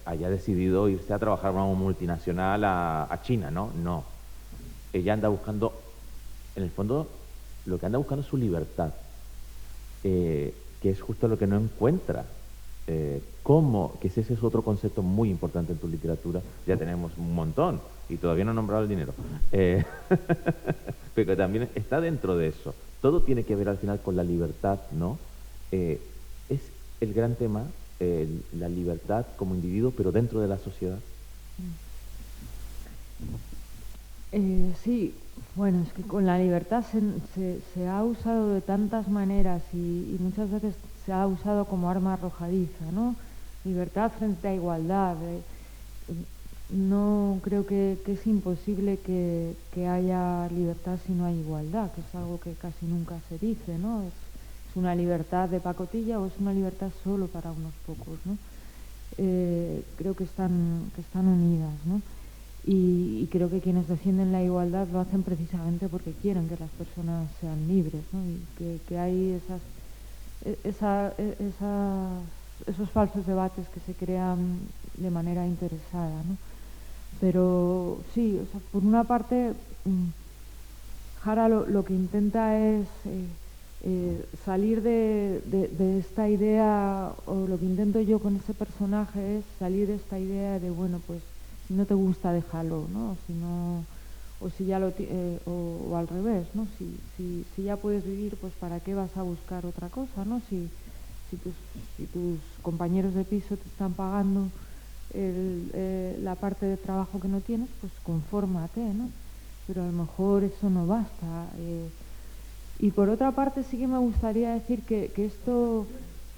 haya decidido irse a trabajar a una multinacional a China, ¿no? No. Ella anda buscando, en el fondo, lo que anda buscando es su libertad, que es justo lo que no encuentra. ¿Cómo? Que ese es otro concepto muy importante en tu literatura. Ya tenemos un montón y todavía no he nombrado el dinero. Pero también está dentro de eso. Todo tiene que ver al final con la libertad, ¿no? Es el gran tema, la libertad como individuo, pero dentro de la sociedad. Sí, bueno, es que con la libertad se ha usado de tantas maneras y muchas veces se ha usado como arma arrojadiza, ¿no? Libertad frente a igualdad. No creo que es imposible que haya libertad si no hay igualdad, que es algo que casi nunca se dice, ¿no? Es una libertad de pacotilla o es una libertad solo para unos pocos, ¿no? Creo que están unidas, ¿no? Y creo que quienes defienden la igualdad lo hacen precisamente porque quieren que las personas sean libres, ¿no? Y que hay esos falsos debates que se crean de manera interesada, ¿no? Pero sí, o sea, por una parte, Jara lo que intenta es salir de esta idea, o lo que intento yo con ese personaje es salir de esta idea de, bueno, pues si no te gusta, déjalo, ¿no? Si no, o si ya o al revés, ¿no? Si ya puedes vivir, pues ¿para qué vas a buscar otra cosa, ¿no? Si tus compañeros de piso te están pagando la parte de trabajo que no tienes, pues confórmate, ¿no? Pero a lo mejor eso no basta. Y por otra parte sí que me gustaría decir que esto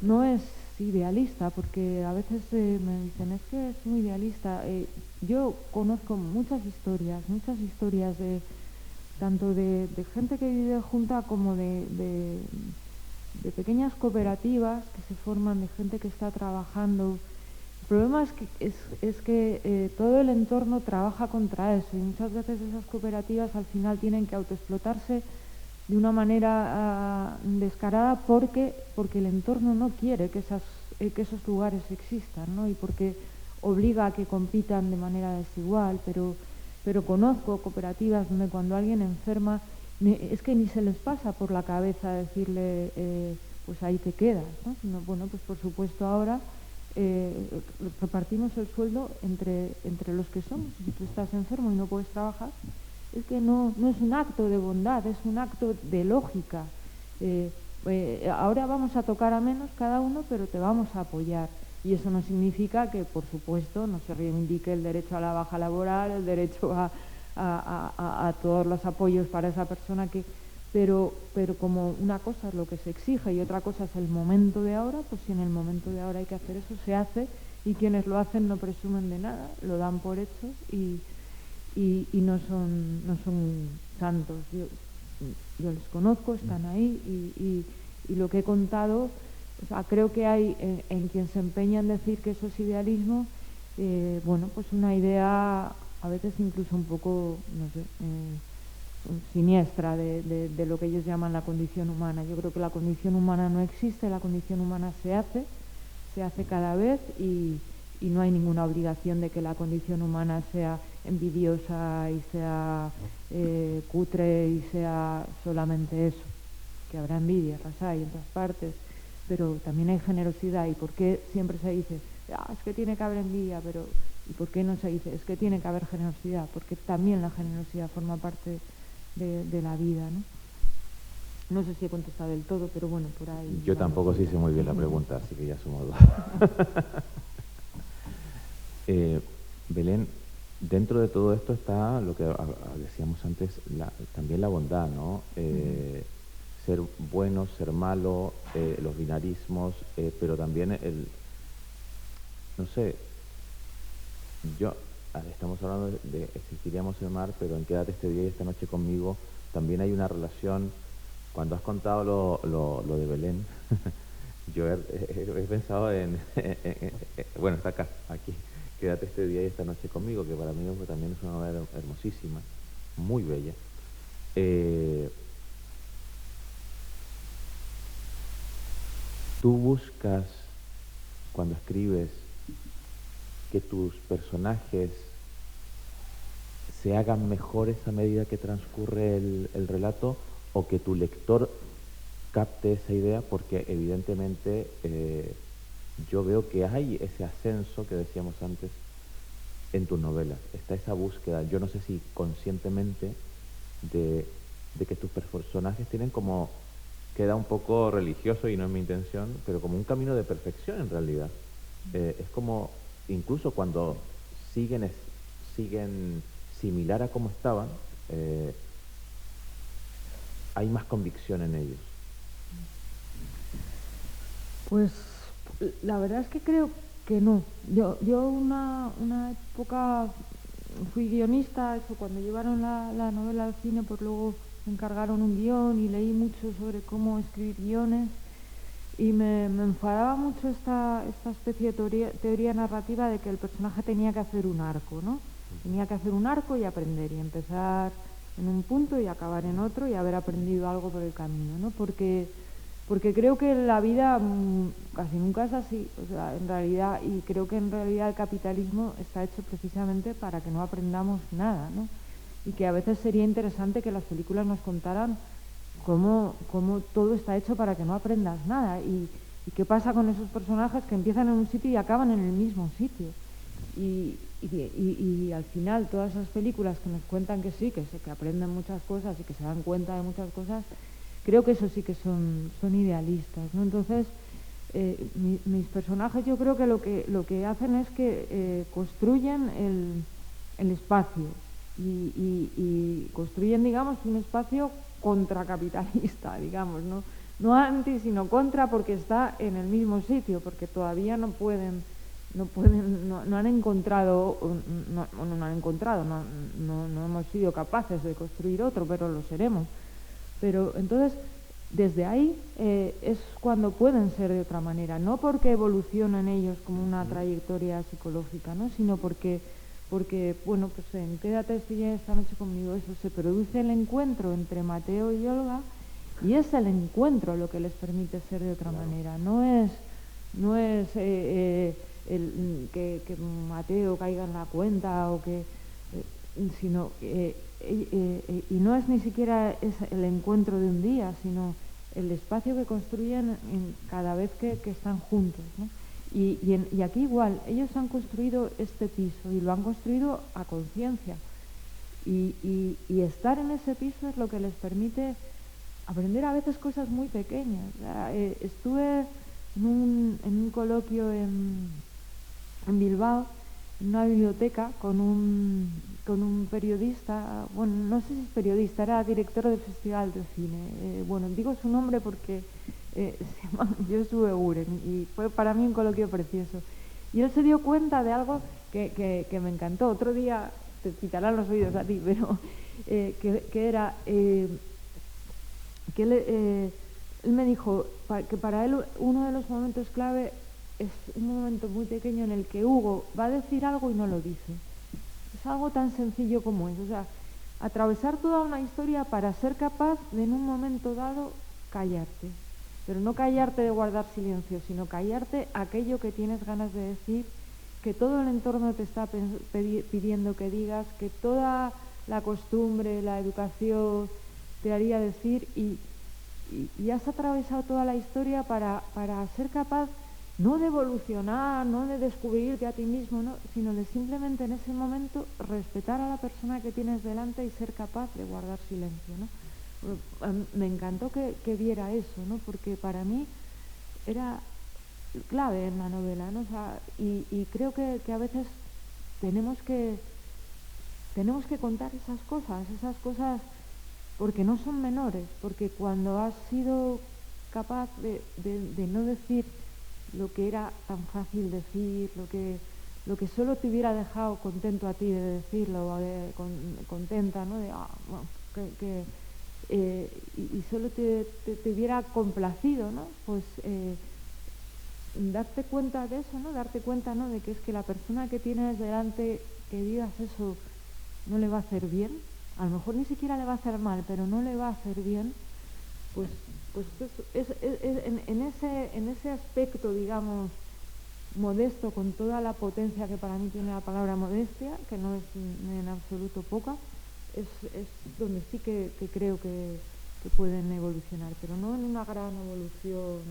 no es idealista, porque a veces me dicen, es que es muy idealista. Yo conozco muchas historias tanto de gente que vive junta como de pequeñas cooperativas que se forman, de gente que está trabajando. El problema es que todo el entorno trabaja contra eso y muchas veces esas cooperativas al final tienen que autoexplotarse de una manera descarada porque el entorno no quiere que esos lugares existan, ¿no? Y porque obliga a que compitan de manera desigual, pero conozco cooperativas donde cuando alguien enferma es que ni se les pasa por la cabeza decirle pues ahí te quedas, ¿no? Sino, bueno, pues por supuesto ahora repartimos el sueldo entre los que somos. Si tú estás enfermo y no puedes trabajar, es que no es un acto de bondad, es un acto de lógica. Ahora vamos a tocar a menos cada uno, pero te vamos a apoyar. Y eso no significa que, por supuesto, no se reivindique el derecho a la baja laboral, el derecho a todos los apoyos para esa persona pero como una cosa es lo que se exige y otra cosa es el momento de ahora, pues si en el momento de ahora hay que hacer eso, se hace, y quienes lo hacen no presumen de nada, lo dan por hecho y no son santos. Yo les conozco, están ahí y lo que he contado, o sea, creo que hay en quien se empeña en decir que eso es idealismo, bueno, pues una idea a veces incluso un poco, no sé, siniestra de lo que ellos llaman la condición humana. Yo creo que la condición humana no existe, la condición humana se hace cada vez y no hay ninguna obligación de que la condición humana sea envidiosa y sea cutre y sea solamente eso, que habrá envidia, las hay en todas partes, pero también hay generosidad. ¿Y por qué siempre se dice, es que tiene que haber envidia? Pero ¿y por qué no se dice, es que tiene que haber generosidad? Porque también la generosidad forma parte de la vida, ¿no? No sé si he contestado del todo, pero bueno, por ahí... Yo tampoco sí hice muy bien la pregunta, así que ya somos dos. Belén, dentro de todo esto está lo que decíamos antes, también la bondad, ¿no? Ser bueno, ser malo, los binarismos, pero también no sé, estamos hablando de existiríamos en el mar, pero en Quédate este día y esta noche conmigo también hay una relación. Cuando has contado lo de Belén, yo he pensado bueno, está acá, aquí, Quédate este día y esta noche conmigo, que para mí también es una novela hermosísima, muy bella. Tú buscas, cuando escribes, que tus personajes se hagan mejores a medida que transcurre el relato, o que tu lector capte esa idea, porque evidentemente yo veo que hay ese ascenso que decíamos antes en tus novelas, está esa búsqueda, yo no sé si conscientemente, de que tus personajes tienen como, queda un poco religioso y no es mi intención, pero como un camino de perfección en realidad. Es como, incluso cuando siguen similar a como estaban, hay más convicción en ellos. Pues la verdad es que creo que no. Yo una época fui guionista, eso, cuando llevaron la novela al cine, pues luego me encargaron un guión y leí mucho sobre cómo escribir guiones y me enfadaba mucho esta especie de teoría narrativa de que el personaje tenía que hacer un arco, ¿no? Tenía que hacer un arco y aprender y empezar en un punto y acabar en otro y haber aprendido algo por el camino, ¿no? Porque creo que la vida casi nunca es así, o sea, en realidad, y creo que en realidad el capitalismo está hecho precisamente para que no aprendamos nada, ¿no? Y que a veces sería interesante que las películas nos contaran cómo todo está hecho para que no aprendas nada y qué pasa con esos personajes que empiezan en un sitio y acaban en el mismo sitio. Y al final todas esas películas que nos cuentan que sí, que aprenden muchas cosas y que se dan cuenta de muchas cosas, creo que eso sí que son idealistas, ¿no? Entonces, mis personajes, yo creo que lo que hacen es que construyen el espacio y construyen, digamos, un espacio contracapitalista, digamos, no anti, sino contra, porque está en el mismo sitio, porque todavía no han encontrado, no hemos sido capaces de construir otro, pero lo seremos. Pero entonces, desde ahí es cuando pueden ser de otra manera, no porque evolucionan ellos como una trayectoria psicológica, ¿no? Sino porque bueno, pues en Quédate esta noche conmigo, eso, se produce el encuentro entre Mateo y Olga, y es el encuentro lo que les permite ser de otra manera. No es que Mateo caiga en la cuenta o que sino y no es ni siquiera es el encuentro de un día, sino el espacio que construyen cada vez que están juntos, ¿no? Y aquí igual, ellos han construido este piso y lo han construido a conciencia. Y estar en ese piso es lo que les permite aprender a veces cosas muy pequeñas. O sea, estuve en un coloquio en Bilbao, en una biblioteca, con un periodista, bueno, no sé si es periodista, era director del Festival de Cine. Bueno, digo su nombre porque se llama Josu Eguren, y fue para mí un coloquio precioso. Y él se dio cuenta de algo que me encantó. Otro día te quitarán los oídos a ti, pero que era que él me dijo que para él uno de los momentos clave es un momento muy pequeño en el que Hugo va a decir algo y no lo dice. Es algo tan sencillo como eso. O sea, atravesar toda una historia para ser capaz de en un momento dado callarte. Pero no callarte de guardar silencio, sino callarte aquello que tienes ganas de decir, que todo el entorno te está pidiendo que digas, que toda la costumbre, la educación te haría decir, y has atravesado toda la historia para ser capaz no de evolucionar, no de descubrirte a ti mismo, ¿no? Sino de simplemente en ese momento respetar a la persona que tienes delante y ser capaz de guardar silencio, ¿no? Me encantó que viera eso, ¿no? Porque para mí era clave en la novela, ¿no? O sea, y creo que a veces tenemos que contar esas cosas porque no son menores, porque cuando has sido capaz de no decir lo que era tan fácil decir, lo que solo te hubiera dejado contento a ti de decirlo, o contenta, ¿no? De, bueno, y solo te hubiera complacido, ¿no? Pues darte cuenta de eso, ¿no? Darte cuenta, ¿no? De que es que la persona que tienes delante, que digas eso, no le va a hacer bien, a lo mejor ni siquiera le va a hacer mal, pero no le va a hacer bien, pues en ese aspecto, digamos, modesto, con toda la potencia que para mí tiene la palabra modestia, que no es en absoluto poca, es donde sí que creo que pueden evolucionar, pero no en una gran evolución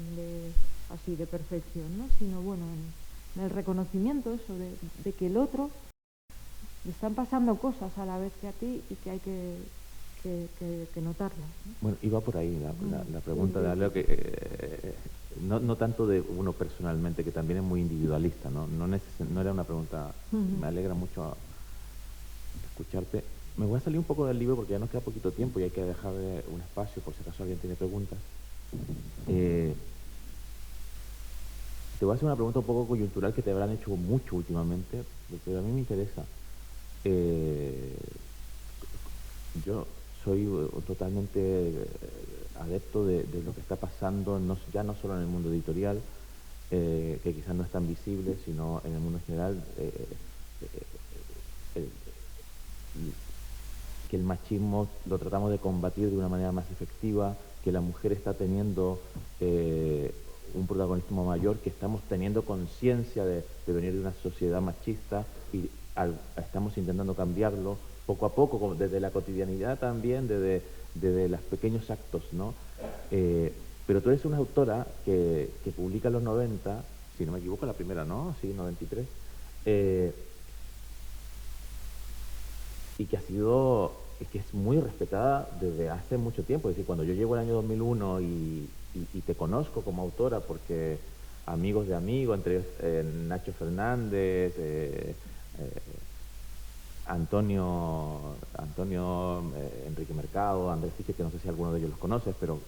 así de perfección, ¿no? Sino bueno, en el reconocimiento eso de que el otro le están pasando cosas a la vez que a ti y que hay que notarlas, ¿no? Bueno, iba por ahí la pregunta de algo que no tanto de uno personalmente, que también es muy individualista, no era una pregunta. Me alegra mucho escucharte. Me voy a salir un poco del libro porque ya nos queda poquito tiempo y hay que dejar un espacio por si acaso alguien tiene preguntas. Te voy a hacer una pregunta un poco coyuntural que te habrán hecho mucho últimamente, pero a mí me interesa. Yo soy totalmente adepto de lo que está pasando, ya no solo en el mundo editorial, que quizás no es tan visible, sino en el mundo en general, que el machismo lo tratamos de combatir de una manera más efectiva, que la mujer está teniendo un protagonismo mayor, que estamos teniendo conciencia de venir de una sociedad machista y estamos intentando cambiarlo poco a poco, desde la cotidianidad también, desde los pequeños actos, ¿no? Pero tú eres una autora que publica en los 90, si no me equivoco, la primera, ¿no? Sí, 93. Y que que es muy respetada desde hace mucho tiempo. Es decir, cuando yo llego al año 2001 y te conozco como autora, porque amigos de amigos, entre Nacho Fernández, Antonio Enrique Mercado, Andrés Fiche, que no sé si alguno de ellos los conoces, pero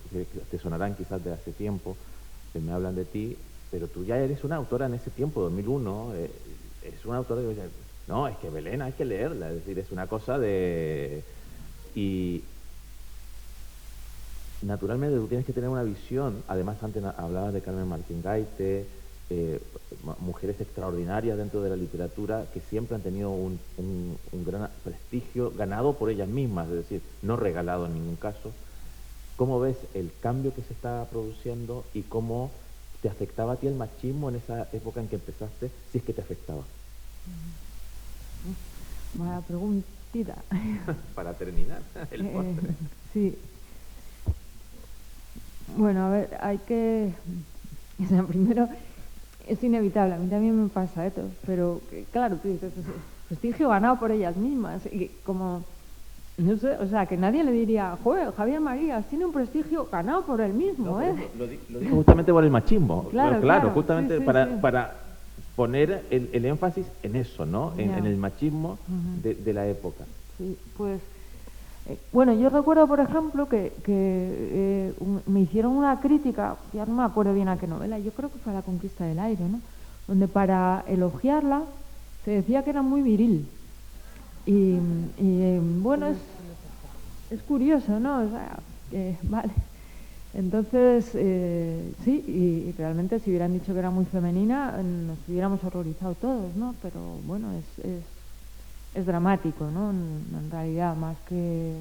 te sonarán quizás de hace tiempo, que me hablan de ti, pero tú ya eres una autora en ese tiempo, 2001, es una autora que no, es que Belén hay que leerla, es decir, es una cosa de... Y naturalmente tú tienes que tener una visión, además antes hablabas de Carmen Martín Gaite, mujeres extraordinarias dentro de la literatura que siempre han tenido un gran prestigio ganado por ellas mismas, es decir, no regalado en ningún caso. ¿Cómo ves el cambio que se está produciendo y cómo te afectaba a ti el machismo en esa época en que empezaste, si es que te afectaba? Mala preguntita. Para terminar el postre. Sí. Bueno, a ver, hay que... O sea, primero, es inevitable, a mí también me pasa esto, pero claro, tú dices, pues, prestigio ganado por ellas mismas, y como, no sé, o sea, que nadie le diría, joder, Javier Marías tiene un prestigio ganado por él mismo, ¿eh? Lo digo justamente por el machismo, Claro, justamente sí, para poner el énfasis en eso, ¿no? En el machismo de la época. Sí, pues, bueno, yo recuerdo, por ejemplo, que me hicieron una crítica, ya no me acuerdo bien a qué novela, yo creo que fue a La conquista del aire, ¿no? Donde para elogiarla se decía que era muy viril. Y bueno, es curioso, ¿no? O sea, vale. Entonces, sí, y realmente si hubieran dicho que era muy femenina, nos hubiéramos horrorizado todos, ¿no? Pero bueno, es dramático, ¿no? En realidad, más que,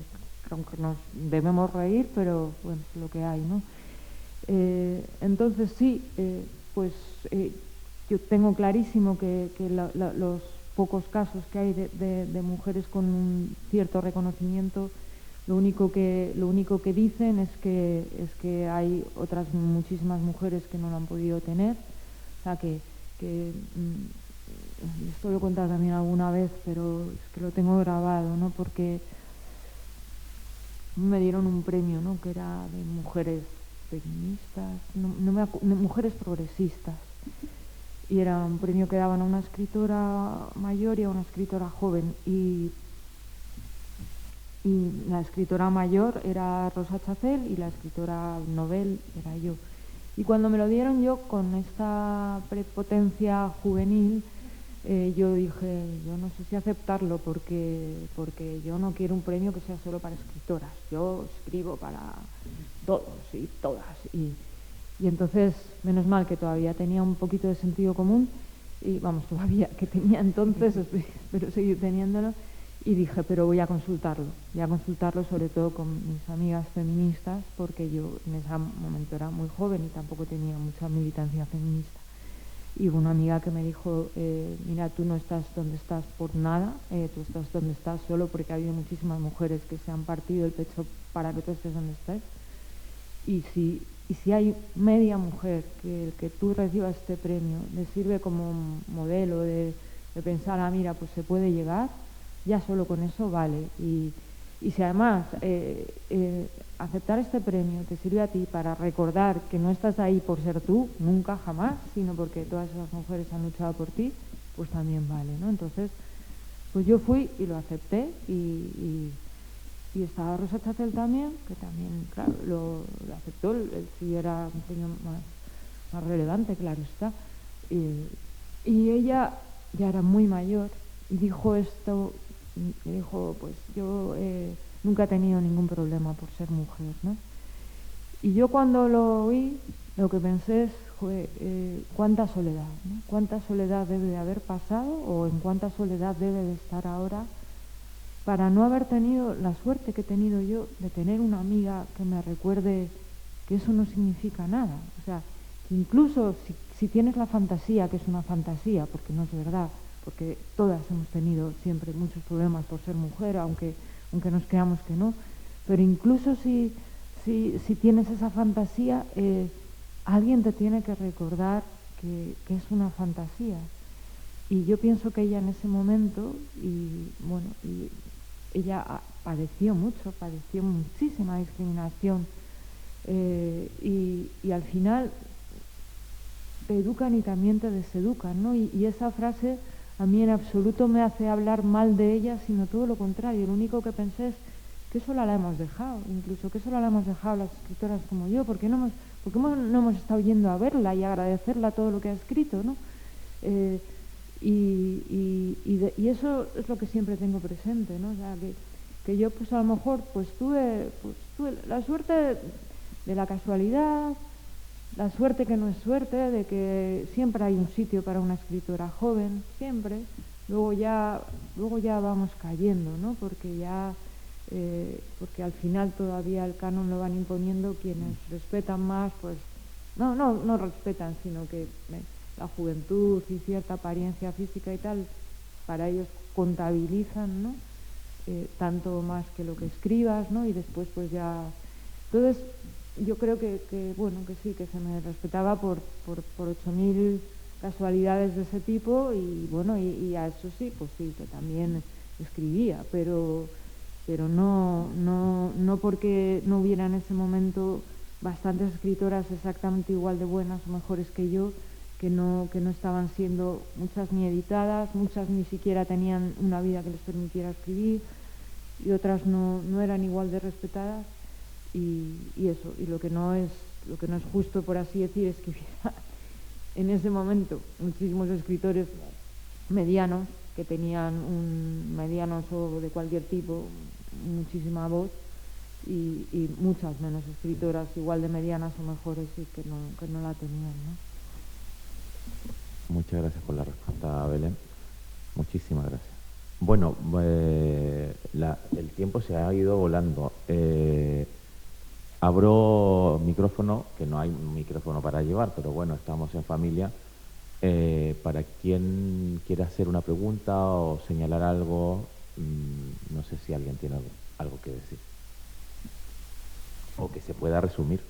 aunque nos debemos reír, pero bueno, es lo que hay, ¿no? Entonces sí, pues yo tengo clarísimo que los pocos casos que hay de mujeres con un cierto reconocimiento, lo único que dicen es que hay otras muchísimas mujeres que no lo han podido tener, o sea esto lo he contado también alguna vez, pero es que lo tengo grabado, ¿no? Porque me dieron un premio, ¿no? Que era de mujeres feministas, mujeres progresistas, y era un premio que daban a una escritora mayor y a una escritora joven, y la escritora mayor era Rosa Chacel y la escritora novel era yo. Y cuando me lo dieron, yo con esta prepotencia juvenil, yo dije, yo no sé si aceptarlo porque yo no quiero un premio que sea solo para escritoras, yo escribo para todos y todas. Y entonces, menos mal que todavía tenía un poquito de sentido común, y vamos, todavía que tenía entonces, espero seguir teniéndolo, y dije, pero voy a consultarlo sobre todo con mis amigas feministas, porque yo en ese momento era muy joven y tampoco tenía mucha militancia feminista. Y hubo una amiga que me dijo, mira, tú no estás donde estás por nada, tú estás donde estás solo porque ha habido muchísimas mujeres que se han partido el pecho para que tú estés donde estés. Y si hay media mujer que el que tú recibas este premio le sirve como modelo de pensar, mira, pues se puede llegar, ya solo con eso vale. Y si además aceptar este premio te sirve a ti para recordar que no estás ahí por ser tú, nunca, jamás, sino porque todas esas mujeres han luchado por ti, pues también vale, ¿no? Entonces, pues yo fui y lo acepté, y estaba Rosa Chacel también, que también, claro, lo aceptó, él sí era un premio más relevante, claro está. Y ella ya era muy mayor y dijo esto, pues yo nunca he tenido ningún problema por ser mujer, ¿no? Y yo cuando lo oí, lo que pensé es, cuánta soledad, ¿no? Cuánta soledad debe de haber pasado, o en cuánta soledad debe de estar ahora, para no haber tenido la suerte que he tenido yo de tener una amiga que me recuerde que eso no significa nada. O sea, que incluso si tienes la fantasía, que es una fantasía, porque no es verdad, porque todas hemos tenido siempre muchos problemas por ser mujer, aunque nos creamos que no, pero incluso si tienes esa fantasía, alguien te tiene que recordar que es una fantasía. Y yo pienso que ella en ese momento, y ella padeció muchísima discriminación, y al final te educan y también te deseducan, ¿no? Y esa frase a mí en absoluto me hace hablar mal de ella, sino todo lo contrario. Lo único que pensé es que sola la hemos dejado, incluso que sola la hemos dejado las escritoras como yo, porque no hemos estado yendo a verla y agradecerla todo lo que ha escrito, ¿no? Y eso es lo que siempre tengo presente, ¿no? O sea, que yo pues a lo mejor pues tuve la suerte de la casualidad, la suerte que no es suerte, de que siempre hay un sitio para una escritora joven, siempre. Luego ya vamos cayendo, ¿no? Porque al final todavía el canon lo van imponiendo quienes respetan más, pues no respetan, sino que la juventud y cierta apariencia física y tal, para ellos contabilizan, ¿no? Tanto más que lo que escribas, ¿no? Y después pues ya... Entonces yo creo que sí, que se me respetaba por 8.000 casualidades de ese tipo y bueno, y a eso sí, pues sí, que también escribía, pero no porque no hubiera en ese momento bastantes escritoras exactamente igual de buenas o mejores que yo, que no estaban siendo muchas ni editadas, muchas ni siquiera tenían una vida que les permitiera escribir y otras no eran igual de respetadas y eso, y lo que no es justo, por así decir, es que hubiera en ese momento muchísimos escritores medianos que tenían medianos o de cualquier tipo, muchísima voz y muchas menos escritoras igual de medianas o mejores y que no la tenían, ¿no? Muchas gracias por la respuesta, Belén. Muchísimas gracias. Bueno, el tiempo se ha ido volando. Abro micrófono, que no hay micrófono para llevar, pero bueno, estamos en familia. Para quien quiera hacer una pregunta o señalar algo, no sé si alguien tiene algo que decir. O que se pueda resumir.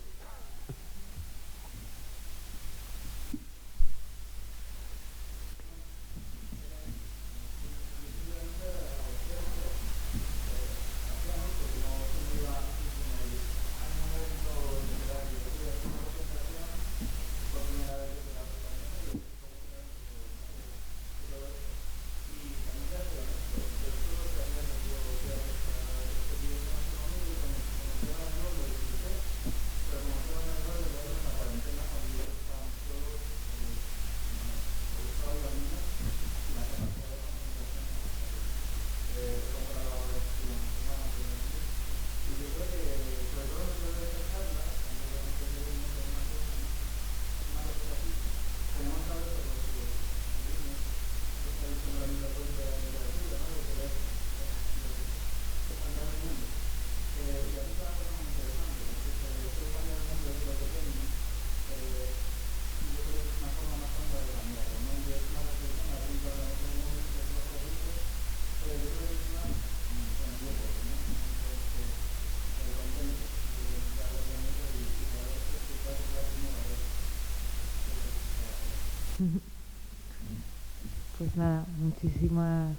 Pues nada, muchísimas...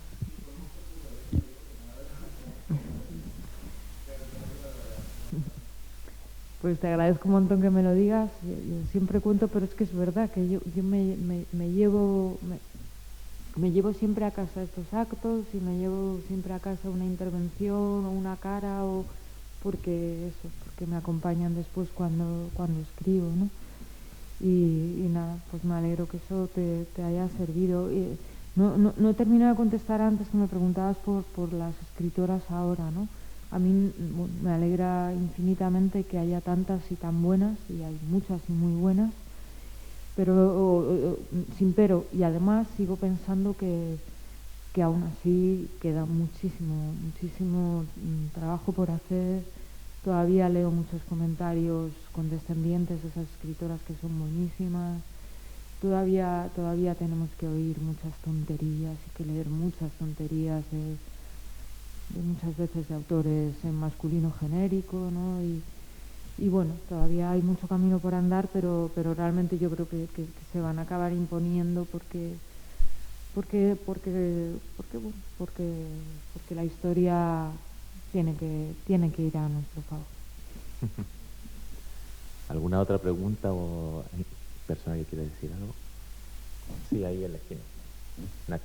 Pues te agradezco un montón que me lo digas. Yo siempre cuento, pero es que es verdad que yo me llevo siempre a casa estos actos y me llevo siempre a casa una intervención o una cara o porque me acompañan después cuando escribo, ¿no? Y nada, pues me alegro que eso te haya servido. No he terminado de contestar antes que me preguntabas por las escritoras ahora, ¿no? A mí me alegra infinitamente que haya tantas y tan buenas, y hay muchas y muy buenas, pero sin pero, y además sigo pensando que aún así queda muchísimo trabajo por hacer. Todavía leo muchos comentarios condescendientes de esas escritoras que son buenísimas. Todavía tenemos que oír muchas tonterías y que leer muchas tonterías de muchas veces de autores en masculino genérico, ¿no? Y bueno, todavía hay mucho camino por andar, pero realmente yo creo que se van a acabar imponiendo porque la historia tiene que ir a nuestro favor. ¿Alguna otra pregunta o persona que quiera decir algo? Sí, ahí en la esquina. Nacho.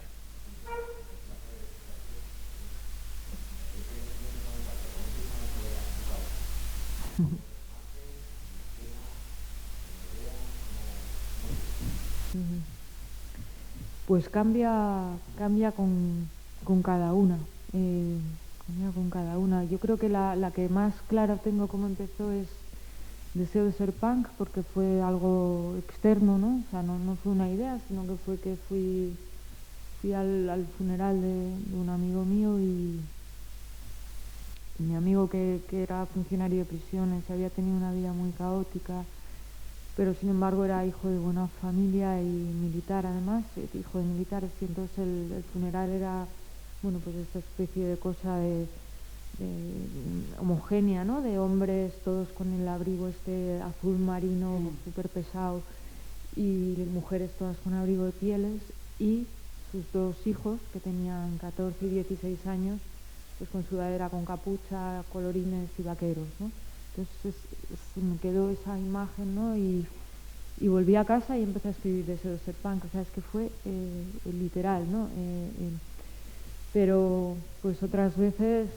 Pues cambia con cada una. Cambia con cada una. Yo creo que la que más clara tengo cómo empezó es Deseo de ser punk, porque fue algo externo, ¿no? O sea, no fue una idea, sino que fue que fui al funeral de un amigo mío y mi amigo que era funcionario de prisiones había tenido una vida muy caótica, pero sin embargo era hijo de buena familia y militar además, hijo de militares, y entonces el funeral era, bueno, pues esta especie de cosa de homogénea, ¿no? De hombres todos con el abrigo este azul marino súper pesado y mujeres todas con abrigo de pieles, y sus dos hijos, que tenían 14 y 16 años, pues con sudadera, con capucha, colorines y vaqueros, ¿no? Entonces se me quedó esa imagen, ¿no? Y volví a casa y empecé a escribir Deseo de ser punk, o sea, es que fue literal, ¿no? Pero pues otras veces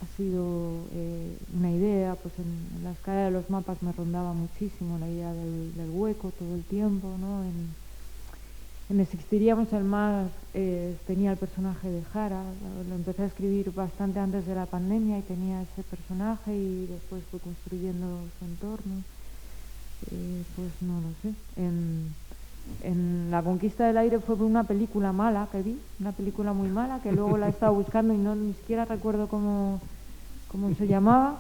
ha sido una idea, pues en la escala de los mapas me rondaba muchísimo la idea del hueco todo el tiempo, ¿no? En Existiríamos el mar tenía el personaje de Jara, lo empecé a escribir bastante antes de la pandemia y tenía ese personaje y después fui construyendo su entorno. Pues no lo sé. En La Conquista del Aire fue una película mala que vi, una película muy mala que luego la he estado buscando y ni siquiera recuerdo cómo se llamaba,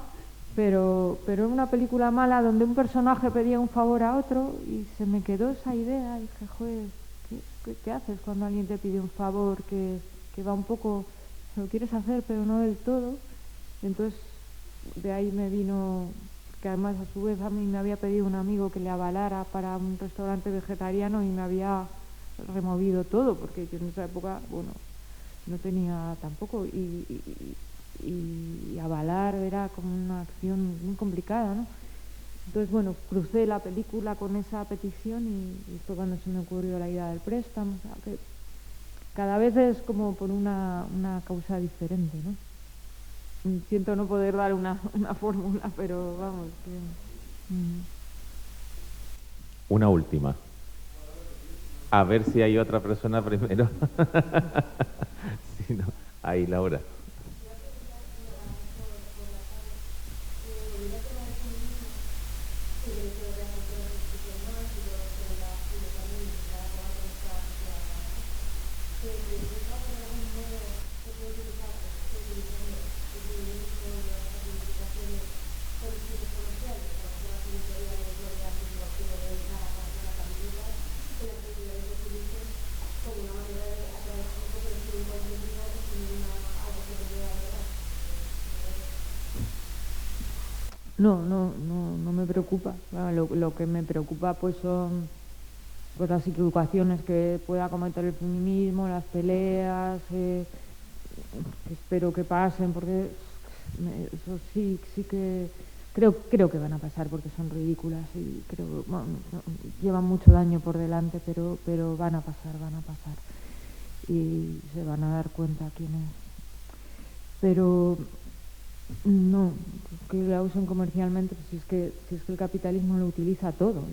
pero era una película mala donde un personaje pedía un favor a otro y se me quedó esa idea y dije, joder, ¿qué haces cuando alguien te pide un favor que va un poco, lo quieres hacer pero no del todo? Entonces de ahí me vino, que además a su vez a mí me había pedido un amigo que le avalara para un restaurante vegetariano y me había removido todo, porque yo en esa época, bueno, no tenía tampoco, y avalar era como una acción muy complicada, ¿no? Entonces, bueno, crucé la película con esa petición y fue cuando se me ocurrió la idea del préstamo, o sea, que cada vez es como por una causa diferente, ¿no? Siento no poder dar una fórmula, pero vamos. Una última. A ver si hay otra persona primero. Si no, ahí Laura. No me preocupa. Lo que me preocupa pues son pues las equivocaciones que pueda cometer el feminismo, las peleas, que espero que pasen, porque eso sí que creo que van a pasar porque son ridículas y creo, bueno, llevan mucho daño por delante, pero van a pasar y se van a dar cuenta quiénes. Pero no, que la usen comercialmente, pues si es que el capitalismo lo utiliza todo.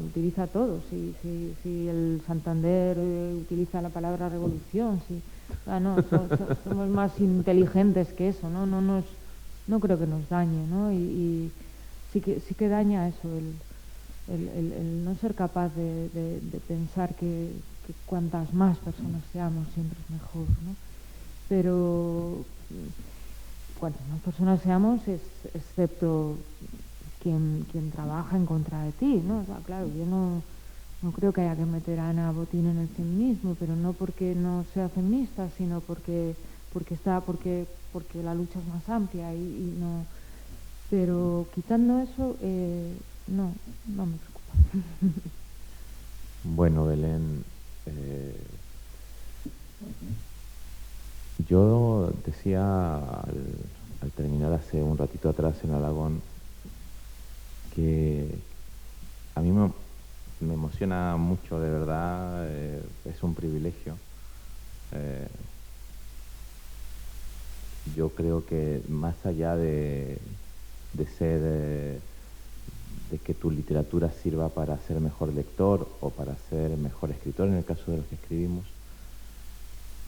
Si el Santander utiliza la palabra revolución, somos más inteligentes que eso, no creo que nos dañe, ¿no? Y sí que daña eso, el no ser capaz de pensar que cuantas más personas seamos siempre es mejor, ¿no? Pero cuantas más personas seamos, excepto quien trabaja en contra de ti, ¿no? O sea, claro, yo no creo que haya que meter a Ana Botín en el feminismo, pero no porque no sea feminista, sino porque la lucha es más amplia y no. Pero quitando eso, no me preocupa. Bueno, Belén, yo decía al terminar hace un ratito atrás en Aragón que a mí me emociona mucho, de verdad, es un privilegio. Yo creo que más allá de ser, de que tu literatura sirva para ser mejor lector o para ser mejor escritor, en el caso de los que escribimos,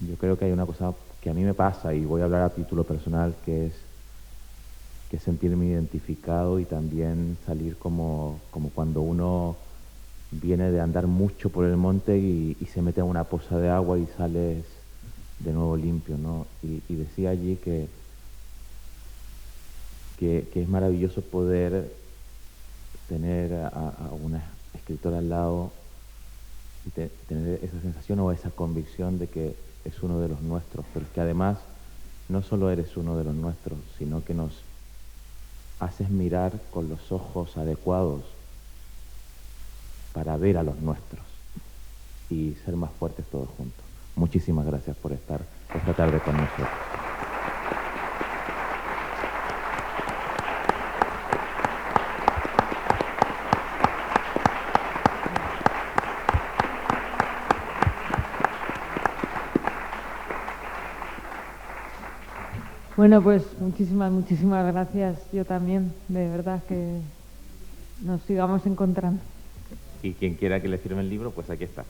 yo creo que hay una cosa que a mí me pasa, y voy a hablar a título personal, que es sentirme identificado y también salir como cuando uno viene de andar mucho por el monte y se mete a una poza de agua y sales de nuevo limpio, ¿no? Y decía allí que es maravilloso poder tener a una escritora al lado y tener esa sensación o esa convicción de que es uno de los nuestros, pero es que además no solo eres uno de los nuestros, sino que nos haces mirar con los ojos adecuados para ver a los nuestros. y ser más fuertes todos juntos. Muchísimas gracias por estar esta tarde con nosotros. Bueno, pues muchísimas gracias. Yo también, de verdad, que nos sigamos encontrando. Y quien quiera que le firme el libro, pues aquí está.